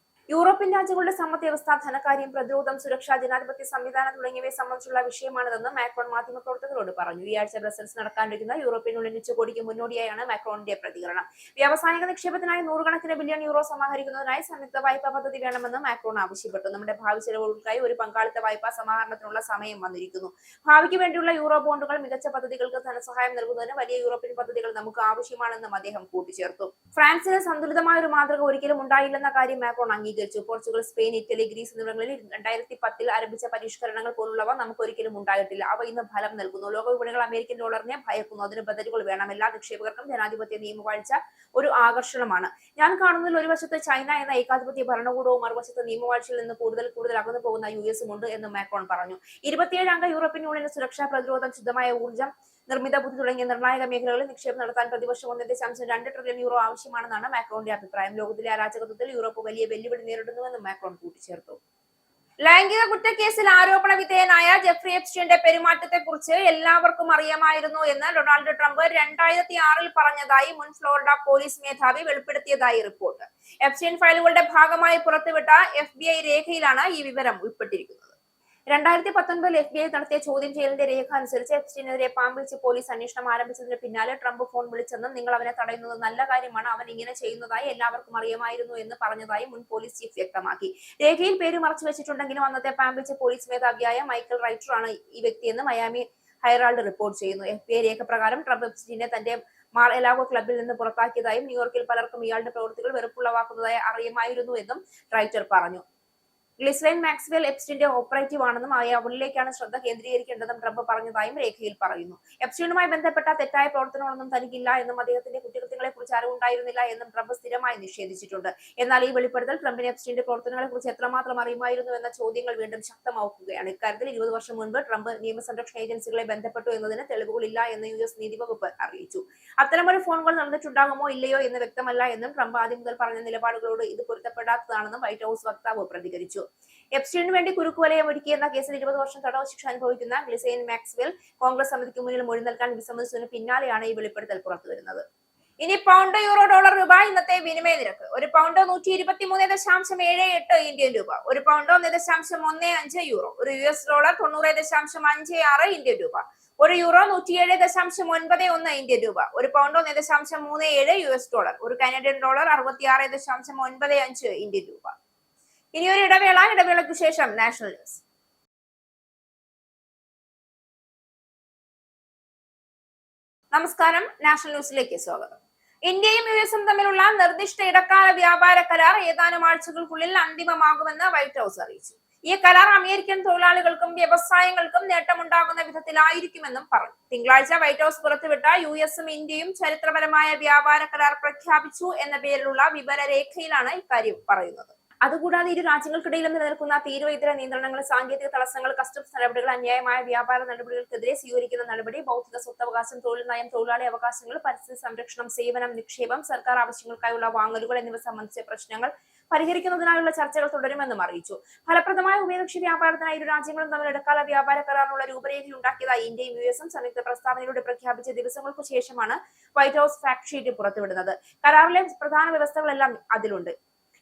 യൂറോപ്യൻ രാജ്യങ്ങളുടെ സമ്പദ് വ്യവസ്ഥ, ധനകാര്യം, പ്രതിരോധം, സുരക്ഷ, ജനാധിപത്യ സംവിധാനം തുടങ്ങിയവയെ സംബന്ധിച്ചുള്ള വിഷയമാണിതെന്ന് മാക്രോൺ മാധ്യമപ്രവർത്തകരോട് പറഞ്ഞു. ഈ ആഴ്ച ബ്രസൽസ് നടക്കാനിരിക്കുന്ന യൂറോപ്യൻ യൂണിയൻ ഉച്ചകോടിക്ക് മുന്നോടിയായാണ് മാക്രോണിന്റെ പ്രതികരണം. വ്യാവസായിക നിക്ഷേപത്തിനായി 100 കണക്കിന് ബില്യൺ യൂറോ സമാഹരിക്കുന്നതിനായി സംയുക്ത വായ്പാ പദ്ധതി വേണമെന്ന് മാക്രോൺ ആവശ്യപ്പെട്ടു. നമ്മുടെ ഭാവി ചെലവുകൾക്കായി ഒരു പങ്കാളിത്ത വായ്പാ സമാഹരണത്തിനുള്ള സമയം വന്നിരിക്കുന്നു. ഭാവിക്ക് വേണ്ടിയുള്ള യൂറോ ബോണ്ടുകൾ, മികച്ച പദ്ധതികൾക്ക് ധനസഹായം നൽകുന്നതിന് വലിയ യൂറോപ്യൻ പദ്ധതികൾ നമുക്ക് ആവശ്യമാണെന്നും അദ്ദേഹം കൂട്ടിച്ചേർത്തു. ഫ്രാൻസിന് സന്തുലിതമായ ഒരു മാതൃക ഒരിക്കലും ഉണ്ടായില്ലെന്ന കാര്യം മാക്രോൺ അംഗീകരിച്ചു. പോർച്ചുഗൽ, സ്പെയിൻ, ഇറ്റലി, ഗ്രീസ് എന്നിവിടങ്ങളിൽ 2010 ആരംഭിച്ച പരിഷ്കരണങ്ങൾ പോലുള്ളവ നമുക്ക് ഒരിക്കലും ഉണ്ടായിട്ടില്ല. അവ ഇന്ന് ഫലം നൽകുന്നു. ലോക വിപണികൾ അമേരിക്കൻ ഡോളറിനെ ഭയക്കുന്നു. അതിന് ബദലുകൾ വേണം. എല്ലാ നിക്ഷേപകർക്കും ജനാധിപത്യ നിയമവാഴ്ച ഒരു ആകർഷണമാണ്. ഞാൻ കാണുന്നതിൽ ഒരു വശത്ത് ചൈന എന്ന ഏകാധിപത്യ ഭരണകൂടവും മറുവശത്ത് നിയമവാഴ്ചയിൽ നിന്ന് കൂടുതൽ അകന്നു പോകുന്ന US ഉണ്ട് എന്ന് മാക്രോൺ പറഞ്ഞു. 27 അംഗ യൂറോപ്യൻ യൂണിയന് സുരക്ഷ, പ്രതിരോധം, ശുദ്ധമായ ഊർജ്ജം, നിർമ്മിത ബുദ്ധി തുടങ്ങിയ നിർണായക മേഖലകളിൽ നിക്ഷേപം നടത്താൻ പ്രതിവർഷം 1.2 ട്രില്യൺ യൂറോ ആവശ്യമാണെന്നാണ് മാക്രോണിന്റെ അഭിപ്രായം. ലോകത്തിലെ അരാജകത്വത്തിൽ യൂറോപ്പ് വലിയ വെല്ലുവിളി നേരിടുന്നുവെന്നും മാക്രോൺ കൂട്ടിച്ചേർത്തു. ലൈംഗിക കുറ്റക്കേസിൽ ആരോപണ വിധേയനായ ജെഫ്രി എപ്സ്റ്റീന്റെ പെരുമാറ്റത്തെക്കുറിച്ച് എല്ലാവർക്കും അറിയാമായിരുന്നു എന്ന് ഡൊണാൾഡ് ട്രംപ് 2006 പറഞ്ഞതായി മുൻ ഫ്ലോറിഡ പോലീസ് മേധാവി വെളിപ്പെടുത്തിയതായി റിപ്പോർട്ട്. എപ്സ്റ്റീൻ ഫയലുകളുടെ ഭാഗമായി പുറത്തുവിട്ട FBI രേഖയിലാണ് ഈ വിവരം ഉൾപ്പെട്ടിരിക്കുന്നത്. 2019 FBI നടത്തിയ ചോദ്യം ചെയ്യലിന്റെ രേഖ അനുസരിച്ച് എപ്സ്റ്റീനെതിരെ പാം ബീച്ച് പോലീസ് അന്വേഷണം ആരംഭിച്ചതിന് പിന്നാലെ ട്രംപ് ഫോൺ വിളിച്ചെന്നും നിങ്ങൾ അവനെ തടയുന്നത് നല്ല കാര്യമാണ്, അവൻ ഇങ്ങനെ ചെയ്യുന്നതായി എല്ലാവർക്കും അറിയാമായിരുന്നു എന്ന് പറഞ്ഞതായി മുൻ പോലീസ് ചീഫ് വ്യക്തമാക്കി. രേഖയിൽ പേര് മറച്ചു വെച്ചിട്ടുണ്ടെങ്കിലും അന്നത്തെ പാം ബീച്ച് പോലീസ് മേധാവിയായ മൈക്കൽ റൈറ്റർ ആണ് ഈ വ്യക്തിയെന്ന് മയാമി ഹെറാൾഡ് റിപ്പോർട്ട് ചെയ്യുന്നു. FBI രേഖ പ്രകാരം ട്രംപ് എപ്സ്റ്റീനെ തന്റെ മാർ എലാഗോ ക്ലബിൽ നിന്ന് പുറത്താക്കിയതായും ന്യൂയോർക്കിൽ പലർക്കും ഇയാളുടെ പ്രവൃത്തികൾ വെറുപ്പുളവാക്കുന്നതായി അറിയാമായിരുന്നു എന്നും റൈറ്റർ പറഞ്ഞു. ഗ്ലിസ്ലൈൻ മാക്സ്വെൽ എപ്സ്റ്റീന്റെ ഓപ്പറേറ്റീവ് ആണെന്നും അവരിലേക്കാണ് ശ്രദ്ധ കേന്ദ്രീകരിക്കേണ്ടതെന്നും ട്രംപ് പറഞ്ഞതായും രേഖയിൽ പറയുന്നു. എപ്സ്റ്റീനുമായി ബന്ധപ്പെട്ട തെറ്റായ പ്രവർത്തനങ്ങളൊന്നും തനിക്കില്ല എന്നും അദ്ദേഹത്തിന്റെ കുറ്റകൃത്യങ്ങളെ കുറിച്ച് അറിവുണ്ടായിരുന്നില്ല എന്നും ട്രംപ് സ്ഥിരമായി നിഷേധിച്ചിട്ടുണ്ട്. എന്നാൽ ഈ വെളിപ്പെടുത്തൽ ട്രംപിന് എപ്സ്റ്റീന്റെ പ്രവർത്തനങ്ങളെ കുറിച്ച് എത്രമാത്രം അറിയുമായിരുന്നു എന്ന ചോദ്യങ്ങൾ വീണ്ടും ശക്തമാക്കുകയാണ്. ഇക്കാര്യത്തിൽ 20 വർഷം മുൻപ് ട്രംപ് നിയമസംരക്ഷണ ഏജൻസികളെ ബന്ധപ്പെട്ടു എന്നതിന് തെളിവുകളില്ല എന്ന് US നീതി വകുപ്പ് അറിയിച്ചു. അത്തരമൊരു ഫോണുകൾ നടന്നിട്ടുണ്ടാകുമോ ഇല്ലയോ എന്ന് വ്യക്തമല്ല എന്നും ട്രംപ് ആദ്യം മുതൽ പറഞ്ഞ നിലപാടുകളോട് ഇത് പൊരുത്തപ്പെടാത്തതാണെന്നും വൈറ്റ് ഹൌസ് വക്താവ് പ്രതികരിച്ചു. എപ്സ്റ്റീനു വേണ്ടി കുരുക്കുവലയം ഒരുക്കിയെന്ന കേസിൽ 20 വർഷം തടവ് ശിക്ഷ അനുഭവിക്കുന്ന ഗ്ലിസൈൻ മാക്സ്വെൽ കോൺഗ്രസ് സമിതിക്ക് മുന്നിൽ മൊഴി നൽകാൻ വിസമ്മതിച്ചതിന് പിന്നാലെയാണ് ഈ വെളിപ്പെടുത്തൽ പുറത്തുവരുന്നത്. ഇനി പൗണ്ട്, യൂറോ, ഡോളർ, രൂപ ഇന്നത്തെ വിനിമയ നിരക്ക്. ഒരു പൗണ്ട് 123.78 ഇന്ത്യൻ രൂപ, ഒരു പൗണ്ട് 1.15 യൂറോ, ഒരു US ഡോളർ 90.56 ഇന്ത്യൻ രൂപ, ഒരു യൂറോ 107.91 ഇന്ത്യൻ രൂപ, ഒരു പൗണ്ട് 1.37 US$, ഒരു കനേഡിയൻ ഡോളർ 66.95 ഇന്ത്യൻ രൂപ. ഇനിയൊരു ഇടവേളയ്ക്ക് ശേഷം നാഷണൽ ന്യൂസ്. നമസ്കാരം, നാഷണൽ ന്യൂസിലേക്ക് സ്വാഗതം. ഇന്ത്യയും US-ഉം തമ്മിലുള്ള നിർദ്ദിഷ്ട ഇടക്കാല വ്യാപാര കരാർ ഏതാനും ആഴ്ചകൾക്കുള്ളിൽ അന്തിമമാകുമെന്ന് വൈറ്റ് ഹൌസ് അറിയിച്ചു. ഈ കരാർ അമേരിക്കൻ തൊഴിലാളികൾക്കും വ്യവസായങ്ങൾക്കും നേട്ടമുണ്ടാകുന്ന വിധത്തിലായിരിക്കുമെന്നും പറഞ്ഞു. തിങ്കളാഴ്ച വൈറ്റ് ഹൌസ് പുറത്തുവിട്ട US-ഉം ഇന്ത്യയും ചരിത്രപരമായ വ്യാപാര കരാർ പ്രഖ്യാപിച്ചു എന്ന പേരിലുള്ള വിവരരേഖയിലാണ് ഇക്കാര്യം പറയുന്നത്. അതുകൂടാതെ ഇരു രാജ്യങ്ങൾക്കിടയിലും നിലനിൽക്കുന്ന തീരുവ നിയന്ത്രണങ്ങൾ, സാങ്കേതിക തടസ്സങ്ങൾ, കസ്റ്റംസ് നടപടികൾ, അന്യായമായ വ്യാപാര നടപടികൾക്കെതിരെ സ്വീകരിക്കുന്ന നടപടി, ബൗദ്ധിക സ്വത്തവകാശം, തൊഴിൽ നയം, തൊഴിലാളി അവകാശങ്ങൾ, പരിസ്ഥിതി സംരക്ഷണം, സേവനം, നിക്ഷേപം, സർക്കാർ ആവശ്യങ്ങൾക്കായുള്ള വാങ്ങലുകൾ എന്നിവ സംബന്ധിച്ച പ്രശ്നങ്ങൾ പരിഹരിക്കുന്നതിനായുള്ള ചർച്ചകൾ തുടരുമെന്നും അറിയിച്ചു. ഫലപ്രദമായ ഉഭയകക്ഷി വ്യാപാരത്തിനായി ഇരു രാജ്യങ്ങളും തമ്മിൽ ഇടക്കാല വ്യാപാര കരാറിനുള്ള രൂപരേഖയുണ്ടാക്കിയതായി ഇന്ത്യയും US-ഉം സംയുക്ത പ്രസ്താവനയിലൂടെ പ്രഖ്യാപിച്ച ദിവസങ്ങൾക്കു ശേഷമാണ് വൈറ്റ് ഹൌസ് ഫാക്ട് ഷീറ്റ് പുറത്തുവിടുന്നത്. കരാറിലെ പ്രധാന വ്യവസ്ഥകളെല്ലാം അതിലുണ്ട്.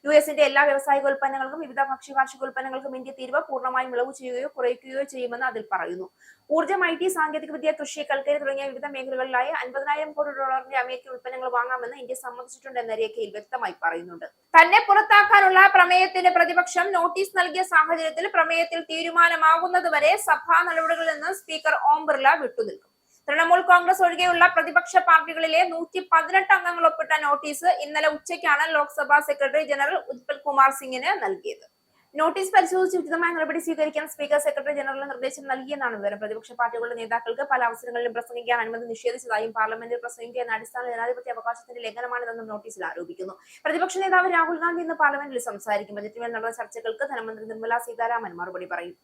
US-ന്റെ എല്ലാ വ്യവസായിക ഉൽപ്പന്നങ്ങൾക്കും വിവിധ ഭക്ഷ്യകാർഷിക ഉൽപ്പന്നങ്ങൾക്കും ഇന്ത്യ തീരുവ പൂർണ്ണമായും ഇളവ് ചെയ്യുകയോ കുറയ്ക്കുകയോ ചെയ്യുമെന്ന് അതിൽ പറയുന്നു. ഊർജ്ജം, IT, സാങ്കേതികവിദ്യ, കൃഷി, കൽക്കരി തുടങ്ങിയ വിവിധ മേഖലകളിലായി $50,000 കോടി അമേരിക്കൻ ഉൽപ്പന്നങ്ങൾ വാങ്ങാമെന്ന് ഇന്ത്യ സമ്മതിച്ചിട്ടുണ്ടെന്ന രേഖയിൽ വ്യക്തമായി പറയുന്നുണ്ട്. തന്നെ പുറത്താക്കാനുള്ള പ്രമേയത്തിന് പ്രതിപക്ഷം നോട്ടീസ് നൽകിയ സാഹചര്യത്തിൽ പ്രമേയത്തിൽ തീരുമാനമാകുന്നതുവരെ സഭാ നടപടികളിൽ നിന്ന് സ്പീക്കർ ഓം ബിർള വിട്ടുനിൽക്കും. തൃണമൂൽ കോൺഗ്രസ് ഒഴികെയുള്ള പ്രതിപക്ഷ പാർട്ടികളിലെ 118 അംഗങ്ങൾ ഒപ്പിട്ട നോട്ടീസ് ഇന്നലെ ഉച്ചയ്ക്കാണ് ലോക്സഭാ സെക്രട്ടറി ജനറൽ ഉത്പൽ കുമാർ സിംഗിന് നൽകിയത്. നോട്ടീസ് പരിശോധിച്ച് ഉചിതമായ നടപടി സ്വീകരിക്കാൻ സ്പീക്കർ സെക്രട്ടറി ജനറലിന് നിർദ്ദേശം നൽകിയെന്നാണ് വിവരം. പ്രതിപക്ഷ പാർട്ടികളുടെ നേതാക്കൾക്ക് പല അവസരങ്ങളിലും പ്രസംഗിക്കാൻ അനുമതി നിഷേധിച്ചതായും പാർലമെന്റിൽ പ്രസംഗിക്കുക എന്ന അടിസ്ഥാന ജനാധിപത്യ അവകാശത്തിന്റെ ലംഘനമാണിതെന്നും നോട്ടീസിൽ ആരോപിക്കുന്നു. പ്രതിപക്ഷ നേതാവ് രാഹുൽ ഗാന്ധി ഇന്ന് പാർലമെന്റിൽ സംസാരിക്കും. ബജറ്റിന്മേൽ നടന്ന ചർച്ചകൾക്ക് ധനമന്ത്രി നിർമ്മല സീതാരാമൻ മറുപടി പറയും.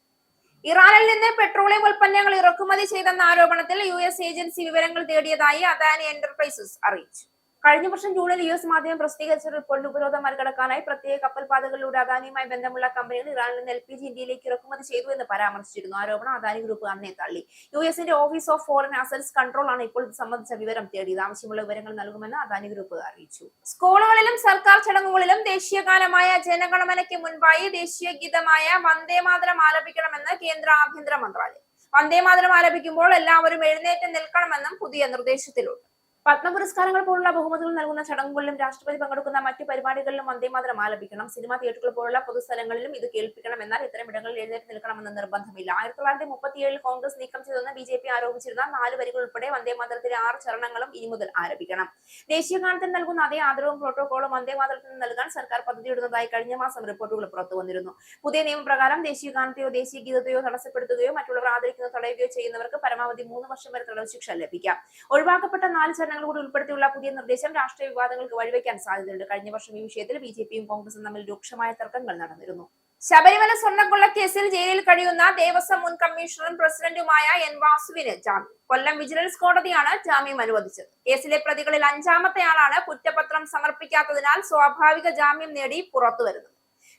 ഇറാനിൽ നിന്ന് പെട്രോളിയം ഉൽപ്പന്നങ്ങൾ ഇറക്കുമതി ചെയ്തെന്ന ആരോപണത്തിൽ US ഏജൻസി വിവരങ്ങൾ തേടിയതായി അദാനി എന്റർപ്രൈസസ് അറിയിച്ചു. കഴിഞ്ഞ വർഷം ജൂണിൽ US മാധ്യമം പ്രസിദ്ധീകരിച്ച റിപ്പോർട്ടിൽ ഉപരോധം മറികടക്കാനായി പ്രത്യേക കപ്പൽപാതകളിലൂടെ അദാനിയുമായി ബന്ധമുള്ള കമ്പനികൾ ഇറാനിൽ നിന്ന് LPG ഇന്ത്യയിലേക്ക് ഇറക്കുമതി ചെയ്തു എന്ന് പരാമർശിച്ചിരുന്നു. ആരോപണം അദാനി ഗ്രൂപ്പ് അന്നേ തള്ളി. US-ന്റെ office of foreign assets control ആണ് ഇപ്പോൾ ഇത് സംബന്ധിച്ച വിവരം തേടിയത്. ആവശ്യമുള്ള വിവരങ്ങൾ നൽകുമെന്ന് അദാനി ഗ്രൂപ്പ് അറിയിച്ചു. സ്കൂളുകളിലും സർക്കാർ ചടങ്ങുകളിലും ദേശീയഗാനമായ ജനഗണമനയ്ക്ക് മുൻപായി ദേശീയ ഗീതമായ വന്ദേമാതരം ആലപിക്കണമെന്ന് കേന്ദ്ര ആഭ്യന്തര മന്ത്രാലയം. വന്ദേമാതരം ആലപിക്കുമ്പോൾ എല്ലാവരും എഴുന്നേറ്റ് നിൽക്കണമെന്നും പുതിയ നിർദ്ദേശത്തിലുണ്ട്. പത്മ പുരസ്കാരങ്ങൾ പോലുള്ള ബഹുമതികൾ നൽകുന്ന ചടങ്ങുകളിലും രാഷ്ട്രപതി പങ്കെടുക്കുന്ന മറ്റു പരിപാടികളിലും വന്ദേമാതരം ആലപിക്കണം. സിനിമാ തിയേറ്ററുകൾ പോലുള്ള പൊതുസ്ഥലങ്ങളിലും ഇത് കേൾപ്പിക്കണം. എന്നാൽ ഇത്തരം ഇടങ്ങളിൽ എഴുന്നേറ്റ് നിൽക്കണമെന്ന് നിർബന്ധമില്ല. 1937 കോൺഗ്രസ് നീക്കം ചെയ്തെന്ന് BJP ആരോപിച്ചിരുന്ന 4 വരികൾ ഉൾപ്പെടെ വന്ദേമാതരത്തിലെ 6 ചരണങ്ങളും ഇനി മുതൽ ആരംഭിക്കണം. ദേശീയഗാനത്തിന് നൽകുന്ന അതേ ആദരവും പ്രോട്ടോകോളും വന്ദേമാതരത്തിന് നൽകാൻ സർക്കാർ പദ്ധതിയിടുന്നതായി കഴിഞ്ഞ മാസം റിപ്പോർട്ടുകൾ പുറത്തു വന്നിരുന്നു. പുതിയ നിയമപ്രകാരം ദേശീയഗാനത്തെയോ ദേശീയ ഗീതത്തെയോ തടസ്സപ്പെടുത്തുകയോ മറ്റുള്ളവർ ആദരിക്കുന്നത് തടയുകയോ ചെയ്യുന്നവർക്ക് പരമാവധി 3 വർഷം വരെ തടവ് ശിക്ഷ ലഭിക്കാം. ഒഴിവാക്കപ്പെട്ട 4 ചരണങ്ങൾ കൂടി ഉൾപ്പെടുത്തിയുള്ള പുതിയ നിർദ്ദേശം രാഷ്ട്രീയ വിവാദങ്ങൾക്ക് വഴിവെക്കാൻ സാധ്യതയുണ്ട്. കഴിഞ്ഞ വർഷം ഈ വിഷയത്തിൽ BJP-യും കോൺഗ്രസും തമ്മിൽ രൂക്ഷമായ തർക്കങ്ങൾ നടന്നിരുന്നു. ശബരിമല സ്വർണ്ണക്കൊള്ള കേസിൽ ജയിലിൽ കഴിയുന്ന ദേവസ്വം മുൻ കമ്മീഷണറും പ്രസിഡന്റുമായ N. വാസുവിന് ജാമ്യം. കൊല്ലം വിജിലൻസ് കോടതിയാണ് ജാമ്യം അനുവദിച്ചത്. കേസിലെ പ്രതികളിൽ 5ാമത്തെ ആളാണ് കുറ്റപത്രം സമർപ്പിക്കാത്തതിനാൽ സ്വാഭാവിക ജാമ്യം നേടി പുറത്തുവരുന്നത്.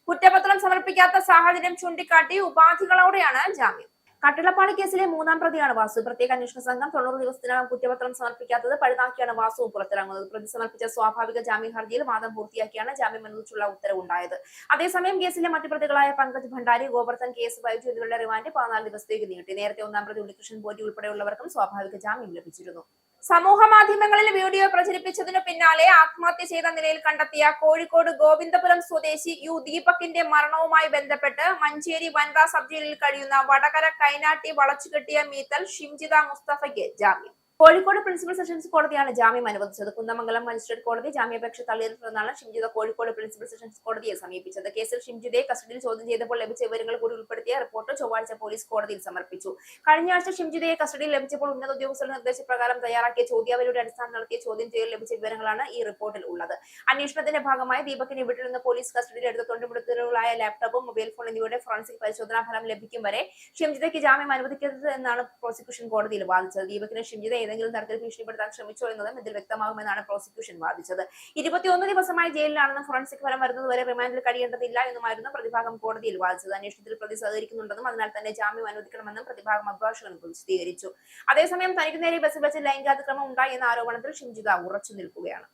കുറ്റപത്രം സമർപ്പിക്കാത്ത സാഹചര്യം ചൂണ്ടിക്കാട്ടി ഉപാധികളോടെയാണ് ജാമ്യം. കട്ടിളപ്പാളി കേസിലെ 3ാം പ്രതിയാണ് വാസു. പ്രത്യേക അന്വേഷണ സംഘം 90 ദിവസത്തിനകം കുറ്റപത്രം സമർപ്പിക്കാത്തത് പഴുതാക്കിയാണ് വാസുവും പുറത്തിറങ്ങുന്നത്. പ്രതി സമർപ്പിച്ച സ്വാഭാവിക ജാമ്യ ഹർജിയിൽ വാദം പൂർത്തിയാക്കിയാണ് ജാമ്യം അനുവദിച്ചുള്ള ഉത്തരവുണ്ടായത്. അതേസമയം കേസിലെ മറ്റു പ്രതികളായ പങ്കജ് ഭണ്ഡാരി, ഗോവർദ്ധൻ, KS ബൈജു എന്നിവരുടെ റിമാൻഡ് 14 ദിവസത്തേക്ക് നീട്ടി. നേരത്തെ 1ാം പ്രതി ഉണ്ണികൃഷ്ണൻ പോറ്റി ഉൾപ്പെടെയുള്ളവർക്കും സ്വാഭാവിക ജാമ്യം ലഭിച്ചിരുന്നു. സമൂഹ മാധ്യമങ്ങളിൽ വീഡിയോ പ്രചരിപ്പിച്ചതിനു പിന്നാലെ ആത്മഹത്യ ചെയ്ത നിലയിൽ കണ്ടെത്തിയ കോഴിക്കോട് ഗോവിന്ദപുരം സ്വദേശി U. ദീപകിന്റെ മരണവുമായി ബന്ധപ്പെട്ട് മഞ്ചേരി വനിതാ സബ് ജയിലിൽ കഴിയുന്ന വടകര കൈനാട്ടി വളച്ചുകെട്ടിയ മീത്തൽ ഷിംജിത മുസ്തഫയ്ക്ക് ജാമ്യം. കോഴിക്കോട് പ്രിൻസിപ്പൽ സെഷൻസ് കോടതിയാണ് ജാമ്യം അനുവദിച്ചത്. കുന്നമംഗലം മജിസ്ട്രേറ്റ് കോടതി ജാമ്യാപേക്ഷ തള്ളിയതിനെ തുടർന്നാണ് ഷിംജിത കോഴിക്കോട് പ്രിൻസിപ്പൽ സെഷൻസ് കോടതിയെ സമീപിച്ചത്. കേസിൽ ഷിംജിതയെ കസ്റ്റഡിയിൽ ചോദ്യം ചെയ്തപ്പോൾ ലഭിച്ച വിവരങ്ങൾ കൂടി ഉൾപ്പെടുത്തിയ റിപ്പോർട്ട് ചൊവ്വാഴ്ച പോലീസ് കോടതിയിൽ സമർപ്പിച്ചു. കഴിഞ്ഞ ആഴ്ച ഷിംജിതയെ കസ്റ്റഡിയിൽ ലഭിച്ചപ്പോൾ ഉന്നത ഉദ്യോഗസ്ഥരുടെ നിർദ്ദേശപ്രകാരം തയ്യാറാക്കിയ ചോദ്യാവലിയുടെ അടിസ്ഥാനം നടത്തിയ ചോദ്യം ചെയ്യൽ ലഭിച്ച വിവരങ്ങളാണ് ഈ റിപ്പോർട്ടിൽ ഉള്ളത്. അന്വേഷണത്തിന്റെ ഭാഗമായി ദീപകിനെ വീട്ടിൽ നിന്ന് പോലീസ് കസ്റ്റഡിയിൽ എടുത്ത തൊണ്ടുപിടുത്തലുകളായ ലാപ്ടോപ്പും മൊബൈൽ ഫോൺ എന്നിവയുടെ ഫോറൻസിക് പരിശോധനാ ഫലം ലഭിക്കും വരെ ഷിംജിതയ്ക്ക് ജാമ്യം അനുവദിക്കരുത് എന്നാണ് പ്രോസിക്യൂഷൻ കോടതിയിൽ വാദിച്ചത്. ദീപകിനെ ഷിംജിത ഏതെങ്കിലും തരത്തിൽ ഭീഷണിപ്പെടുത്താൻ ശ്രമിച്ചോ എന്നതും ഇതിൽ വ്യക്തമാകുമെന്നാണ് പ്രോസിക്യൂഷൻ വാദിച്ചത്. 21 ദിവസമായി ജയിലിലാണെന്നും ഫോറൻസിക് ഫലം വരുന്നതുവരെ റിമാൻഡിൽ കഴിയേണ്ടതില്ല എന്നുമായിരുന്നു പ്രതിഭാഗം കോടതിയിൽ വാദിച്ചത്. അന്വേഷണത്തിൽ പ്രതി സഹകരിക്കുന്നുണ്ടെന്നും അതിനാൽ തന്നെ ജാമ്യം അനുവദിക്കണമെന്നും പ്രതിഭാഗം അഭിഭാഷകൻ വിശദീകരിച്ചു. അതേസമയം തനിക്ക് നേരെ ബസ്സിൽ വെച്ച് ലൈംഗികാതിക്രമം ഉണ്ടായി എന്ന ആരോപണത്തിൽ ഷിംജിത ഉറച്ചു നിൽക്കുകയാണ്.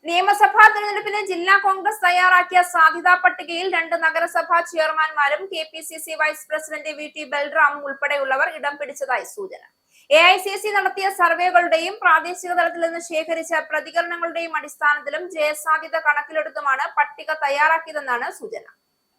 നിയമസഭാ തെരഞ്ഞെടുപ്പിന് ജില്ലാ കോൺഗ്രസ് തയ്യാറാക്കിയ സാധ്യതാ പട്ടികയിൽ 2 നഗരസഭാ ചെയർമാൻമാരും KPCC വൈസ് പ്രസിഡന്റ് VT ബൽറാമും ഉൾപ്പെടെയുള്ളവർ ഇടം പിടിച്ചതായി സൂചന. AICC നടത്തിയ സർവേകളുടെയും പ്രാദേശിക തലത്തിൽ നിന്ന് ശേഖരിച്ച പ്രതികരണങ്ങളുടെയും അടിസ്ഥാനത്തിലും ജയസാധ്യത കണക്കിലെടുത്തുമാണ് പട്ടിക തയ്യാറാക്കിയതെന്നാണ് സൂചന.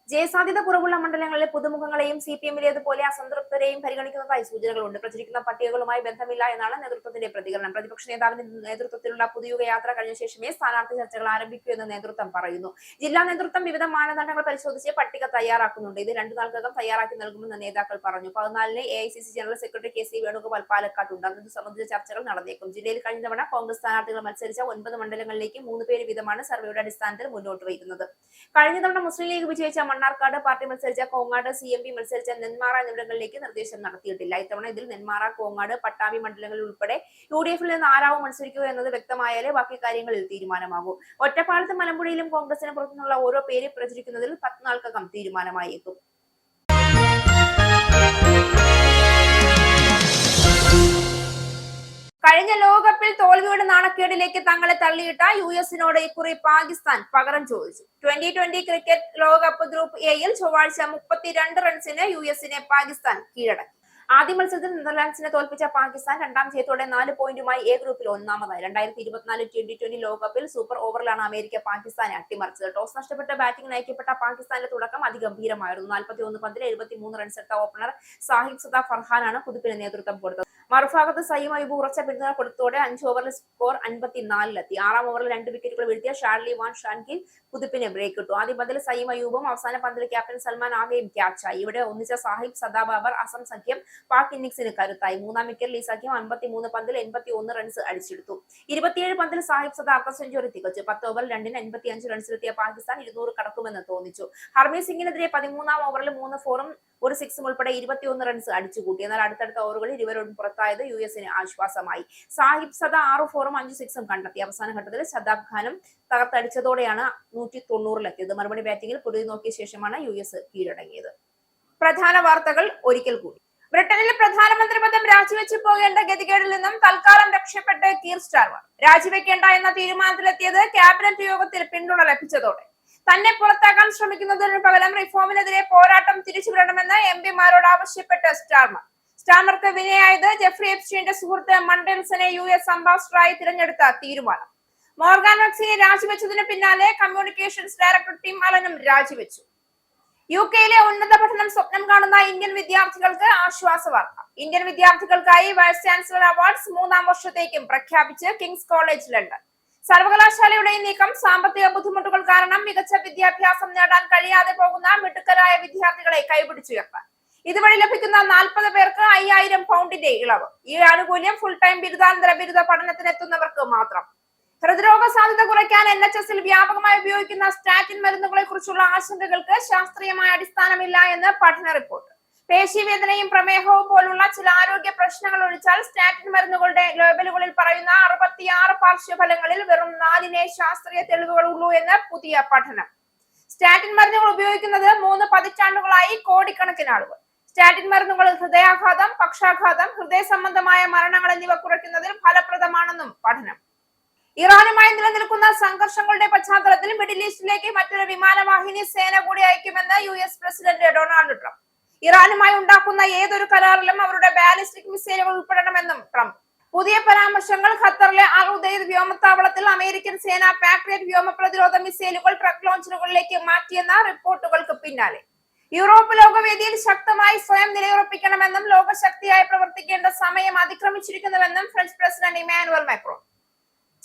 ജയസാധ്യത കുറവുള്ള മണ്ഡലങ്ങളിലെ പുതുമുഖങ്ങളെയും CPM-ലേതുപോലെ അസംതൃപ്തരെയും പരിഗണിക്കുന്നതായി സൂചനകളുണ്ട്. പ്രചരിക്കുന്ന പട്ടികകളുമായി ബന്ധമില്ല എന്നാണ് നേതൃത്വത്തിന്റെ പ്രതികരണം. പ്രതിപക്ഷ നേതാവിന്റെ നേതൃത്വത്തിലുള്ള പുതുയുഗ യാത്ര കഴിഞ്ഞ ശേഷമേ സ്ഥാനാർത്ഥി ചർച്ചകൾ ആരംഭിക്കൂ എന്ന് നേതൃത്വം പറയുന്നു. ജില്ലാ നേതൃത്വം വിവിധ മാനദണ്ഡങ്ങൾ പരിശോധിച്ച് പട്ടിക തയ്യാറാക്കുന്നുണ്ട്. ഇത് 2 നാൾക്കകം തയ്യാറാക്കി നൽകുമെന്ന് നേതാക്കൾ പറഞ്ഞു. 14-ന് AICC general secretary KC Venugopal പാലക്കാട്ടുണ്ടാകും. ഇത് സംബന്ധിച്ച ചർച്ചകൾ നടന്നേക്കും. ജില്ലയിൽ കഴിഞ്ഞ തവണ കോൺഗ്രസ് സ്ഥാനാർത്ഥികൾ മത്സരിച്ച 9 മണ്ഡലങ്ങളിലേക്ക് 3 പേര് വീതമാണ് സർവേയുടെ അടിസ്ഥാനത്തിൽ മുന്നോട്ട് വയ്ക്കുന്നത്. കഴിഞ്ഞ തവണ മുസ്ലിം ലീഗ് വിജയിച്ച മണ്ണാർക്കാട് പാർട്ടി മത്സരിച്ച കോങ്ങാട്, CMP മത്സരിച്ച നെന്മാറ എന്നിവിടങ്ങളിലേക്ക് നിർദ്ദേശം നടത്തിയിട്ടില്ല. ഇത്തവണ ഇതിൽ നെന്മാറ, കോങ്ങാട്, പട്ടാമ്പി മണ്ഡലങ്ങളിൽ ഉൾപ്പെടെ UDF-ൽ നിന്ന് ആരാവും മത്സരിക്കുക എന്നത് വ്യക്തമായാലേ ബാക്കി കാര്യങ്ങളിൽ തീരുമാനമാകൂ. ഒറ്റപ്പാലത്തും മലമ്പുഴയിലും കോൺഗ്രസിന് പുറത്തുനിന്നുള്ള ഓരോ പേര് പ്രചരിക്കുന്നതിൽ 10 നാൾക്കകം തീരുമാനമായേക്കും. കഴിഞ്ഞ ലോകകപ്പിൽ തോൽവിയുടെ നാണക്കേടിലേക്ക് തങ്ങളെ തള്ളിയിട്ട US-നോട് ഇക്കുറി പാകിസ്ഥാൻ പകരം ചോദിച്ചു. 2020 ക്രിക്കറ്റ് ലോകകപ്പ് ഗ്രൂപ്പ് എയിൽ ചൊവ്വാഴ്ച 32 റൺസിന് US-നെ പാകിസ്ഥാൻ കീഴടക്കി. ആദ്യ മത്സരത്തിൽ നെതർലാൻഡ്സിനെ തോൽപ്പിച്ച പാകിസ്ഥാൻ രണ്ടാം ജയത്തോടെ 4 പോയിന്റുമായി എ ഗ്രൂപ്പിൽ ഒന്നാമതായി. 2024 T20 ലോകകപ്പിൽ സൂപ്പർ ഓവറിലാണ് അമേരിക്ക പാകിസ്ഥാനെ അട്ടിമറിച്ചത്. ടോസ് നഷ്ടപ്പെട്ട ബാറ്റിംഗ് നയിക്കപ്പെട്ട പാകിസ്ഥാന്റെ തുടക്കം അതിഗംഭീരമായിരുന്നു. 41 പന്തിൽ 73 റൺസ് എടുത്ത ഓപ്പണർ സാഹിബ് സദ ഫർഹാനാണ് കുതിപ്പിന് നേതൃത്വം കൊടുത്തത്. മറുഭാഗത്ത് സയ്യിം അയ്യൂബ് ഉറച്ച പിന്തുണ കൊടുത്തോടെ 5 ഓവറിൽ സ്കോർ 54-ലെത്തി. 6-ാം ഓവറിൽ 2 വിക്കറ്റുകൾ വീഴ്ത്തിയ ഷാർലി വാൻ ഷാൻകിൽ കുതിപ്പിന് ബ്രേക്ക് ഇട്ടു. ആദ്യ പന്തിൽ സയ്യിം അയ്യൂബും അവസാന പന്തിൽ ക്യാപ്റ്റൻ സൽമാൻ ആകെയും ക്യാച്ചായി. ഇവിടെ ഒന്നിച്ച സാഹിബ് സദാ ബാബർ അസം സഖ്യം പാക് ഇന്നിംഗ്സിന് കരുത്തായി. 3-ാം വിക്കറ്റിൽ ഈ സഖ്യം 53 പന്തിൽ 81 റൺസ് അടിച്ചെടുത്തു. 27 പന്തിൽ സാഹിബ് സദ അർദ്ധ സെഞ്ചുറി തികച്ചു. 10 ഓവറിൽ 2-ന് 85 റൺസിലെത്തിയ പാകിസ്ഥാൻ 200 കടക്കുമെന്ന് തോന്നിച്ചു. ഹർമീത് സിംഗിനെതിരെ 13-ാം ഓവറിൽ 3 ഫോറും 1 സിക്സും ഉൾപ്പെടെ 21 റൺസ് അടിച്ചുകൂട്ടി. എന്നാൽ അടുത്തടുത്ത ഓവറുകളിൽ ഇരുവരോടും പുറത്തായത് US-ന് ആശ്വാസമായി. സാഹിബ് സദ 6 ഫോറും 5 സിക്സും കണ്ടെത്തി. അവസാന ഘട്ടത്തിൽ ശതാബ് ഖാനും തകർത്തടിച്ചതോടെയാണ് 190-ലെത്തിയത്. മറുപടി ബാറ്റിംഗിൽ പൊരുതി നോക്കിയ ശേഷമാണ് US കീഴടങ്ങിയത്. പ്രധാന വാർത്തകൾ ഒരിക്കൽ കൂടി. ബ്രിട്ടനിൽ പ്രധാനമന്ത്രി പദം രാജിവെച്ച് പോകേണ്ട ഗതികേടിൽ നിന്നും തൽക്കാലം രക്ഷപ്പെട്ട് കീർ സ്റ്റാർമർ. രാജിവെക്കേണ്ട എന്ന തീരുമാനത്തിലെത്തിയത് ക്യാബിനറ്റ് യോഗത്തിൽ പിന്തുണ ലഭിച്ചതോടെ. തന്നെ പുറത്താക്കാൻ ശ്രമിക്കുന്നതിന് പകരം റിഫോമിനെതിരെ പോരാട്ടം തിരിച്ചുവിടണമെന്ന് MP-മാരോട് ആവശ്യപ്പെട്ട് സ്റ്റാർമർ. സ്റ്റാർമർക്ക് വിനയായത് ജെഫ്രി എപ്സ്റ്റീന്റെ സുഹൃത്ത് മണ്ടൽസനെ US അംബാസഡറായി തിരഞ്ഞെടുത്ത തീരുമാനം. മോർഗാൻ വക്സിനെ രാജിവെച്ചതിന് പിന്നാലെ കമ്മ്യൂണിക്കേഷൻസ് ഡയറക്ടർ ടിം അലനും രാജിവെച്ചു. UK-യിലെ ഉന്നത പഠനം സ്വപ്നം കാണുന്ന ഇന്ത്യൻ വിദ്യാർത്ഥികൾക്ക് ആശ്വാസ വാർത്ത. ഇന്ത്യൻ വിദ്യാർത്ഥികൾക്കായി വൈസ് ചാൻസലർ അവാർഡ്സ് 3-ാം വർഷത്തേക്കും പ്രഖ്യാപിച്ച് കിങ്സ് കോളേജ് ലണ്ടൻ. സർവകലാശാലയുടെ നീക്കം സാമ്പത്തിക ബുദ്ധിമുട്ടുകൾ കാരണം മികച്ച വിദ്യാഭ്യാസം നേടാൻ കഴിയാതെ പോകുന്ന മിടുക്കരായ വിദ്യാർത്ഥികളെ കൈപിടിച്ചുയർത്താൻ. ഇതുവഴി ലഭിക്കുന്ന 40 പേർക്ക് 5000 പൗണ്ടിന്റെ ഇളവ്. ഈ ആനുകൂല്യം ഫുൾ ടൈം ബിരുദാനന്തര ബിരുദ പഠനത്തിനെത്തുന്നവർക്ക് മാത്രം. ഹൃദ്രോഗ സാധ്യത കുറയ്ക്കാൻ NHS-ൽ വ്യാപകമായി ഉപയോഗിക്കുന്ന സ്റ്റാറ്റിൻ മരുന്നുകളെ കുറിച്ചുള്ള ആശങ്കകൾക്ക് ശാസ്ത്രീയമായ അടിസ്ഥാനമില്ല എന്ന് പഠന റിപ്പോർട്ട്. പേശിവേദനയും പ്രമേഹവും പോലുള്ള ചില ആരോഗ്യ പ്രശ്നങ്ങൾ ഒഴിച്ചാൽ സ്റ്റാറ്റിൻ മരുന്നുകളുടെ ലേബലുകളിൽ പറയുന്ന 66 പാർശ്വഫലങ്ങളിൽ വെറും 4-നെ ശാസ്ത്രീയ തെളിവുകൾ ഉള്ളൂ എന്ന് പുതിയ പഠനം. സ്റ്റാറ്റിൻ മരുന്നുകൾ ഉപയോഗിക്കുന്നത് 3 പതിറ്റാണ്ടുകളായി കോടിക്കണക്കിന് ആളുകൾ. സ്റ്റാറ്റിൻ മരുന്നുകൾ ഹൃദയാഘാതം, പക്ഷാഘാതം, ഹൃദയ സംബന്ധമായ മരണങ്ങൾ എന്നിവ കുറയ്ക്കുന്നതിൽ ഫലപ്രദമാണെന്നും പഠനം. ഇറാനുമായി നിലനിൽക്കുന്ന സംഘർഷങ്ങളുടെ പശ്ചാത്തലത്തിൽ മിഡിൽ ഈസ്റ്റിലേക്ക് മറ്റൊരു വിമാനവാഹിനി സേന കൂടി അയക്കുമെന്ന് US പ്രസിഡന്റ് ഡൊണാൾഡ് ട്രംപ്. ഇറാനുമായി ഉണ്ടാക്കുന്ന ഏതൊരു കരാറിലും അവരുടെ ബാലിസ്റ്റിക് മിസൈലുകൾ ഉൾപ്പെടണമെന്നും ട്രംപ്. പുതിയ പരാമർശങ്ങൾ ഖത്തറിലെ അൽ ഉദൈദ് വ്യോമത്താവളത്തിൽ അമേരിക്കൻ സേന പാട്രിയറ്റ് വ്യോമ പ്രതിരോധ മിസൈലുകൾ ട്രക്ക് ലോഞ്ചറുകളിലേക്ക് മാറ്റിയെന്ന റിപ്പോർട്ടുകൾക്ക് പിന്നാലെ. യൂറോപ്പ് ലോകവേദിയിൽ ശക്തമായി സ്വയം നിലയുറപ്പിക്കണമെന്നും ലോകശക്തിയായി പ്രവർത്തിക്കേണ്ട സമയം അതിക്രമിച്ചിരിക്കുന്നുവെന്നും French president Emmanuel Macron.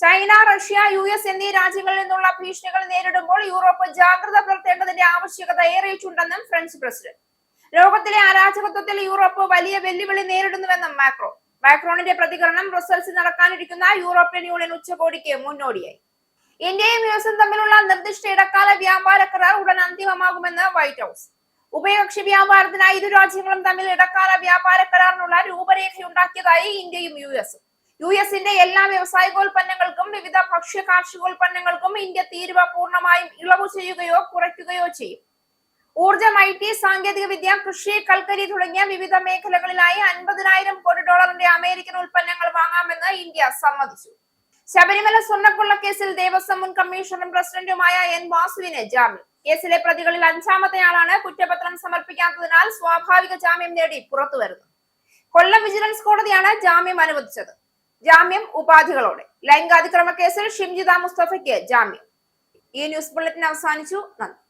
China, Russia, US എന്നീ രാജ്യങ്ങളിൽ നിന്നുള്ള ഭീഷണികൾ നേരിടുമ്പോൾ യൂറോപ്പ് ജാഗ്രത പുലർത്തേണ്ടതിന്റെ ആവശ്യകത ഏറിയിട്ടുണ്ടെന്നും ഫ്രഞ്ച് പ്രസിഡന്റ്. ലോകത്തിലെ അരാജകത്വത്തിൽ യൂറോപ്പ് വലിയ വെല്ലുവിളി നേരിടുന്നുവെന്നും മാക്രോൺ. മാക്രോണിന്റെ പ്രതികരണം ബ്രസൽസിൽ നടക്കാനിരിക്കുന്ന യൂറോപ്യൻ യൂണിയൻ ഉച്ചകോടിക്ക് മുന്നോടിയായി. ഇന്ത്യയും US-ഉം തമ്മിലുള്ള നിർദ്ദിഷ്ട ഇടക്കാല വ്യാപാര കരാർ ഉടൻ അന്തിമമാകുമെന്ന് വൈറ്റ് ഹൌസ്. ഉഭയകക്ഷി വ്യാപാരത്തിനായി ഇരു രാജ്യങ്ങളും തമ്മിൽ ഇടക്കാല വ്യാപാര കരാറിനുള്ള രൂപരേഖയുണ്ടാക്കിയതായി ഇന്ത്യയും US-ഉം. US-ന്റെ എല്ലാ വ്യവസായികോൽപ്പന്നങ്ങൾക്കും വിവിധ ഭക്ഷ്യ കാർഷികോൽപ്പന്നങ്ങൾക്കും ഇന്ത്യ തീരുവ പൂർണ്ണമായും ഇളവ് ചെയ്യുകയോ കുറയ്ക്കുകയോ ചെയ്യും. ഊർജ്ജം, IT, സാങ്കേതിക വിദ്യ, കൃഷി, കൽക്കരി തുടങ്ങിയ വിവിധ മേഖലകളിലായി $50,000 കോടി അമേരിക്കൻ ഉൽപ്പന്നങ്ങൾ വാങ്ങാമെന്ന് ഇന്ത്യ സമ്മതിച്ചു. ശബരിമല സ്വർണ്ണക്കൊള്ള കേസിൽ ദേവസ്വം മുൻ കമ്മീഷണറും പ്രസിഡന്റുമായ N. വാസുവിന് ജാമ്യം. കേസിലെ പ്രതികളിൽ 5-മത്തെയാളാണ് കുറ്റപത്രം സമർപ്പിക്കാത്തതിനാൽ സ്വാഭാവിക ജാമ്യം നേടി പുറത്തുവരുന്നത്. കൊല്ലം വിജിലൻസ് കോടതിയാണ് ജാമ്യം അനുവദിച്ചത്. ജാമ്യം ഉപാധികളോടെ. ലൈംഗികാതിക്രമ കേസിൽ ഷിംജിത മുസ്തഫയ്ക്ക് ജാമ്യം. ഈ ന്യൂസ് ബുള്ളറ്റിൻ അവസാനിച്ചു. നന്ദി.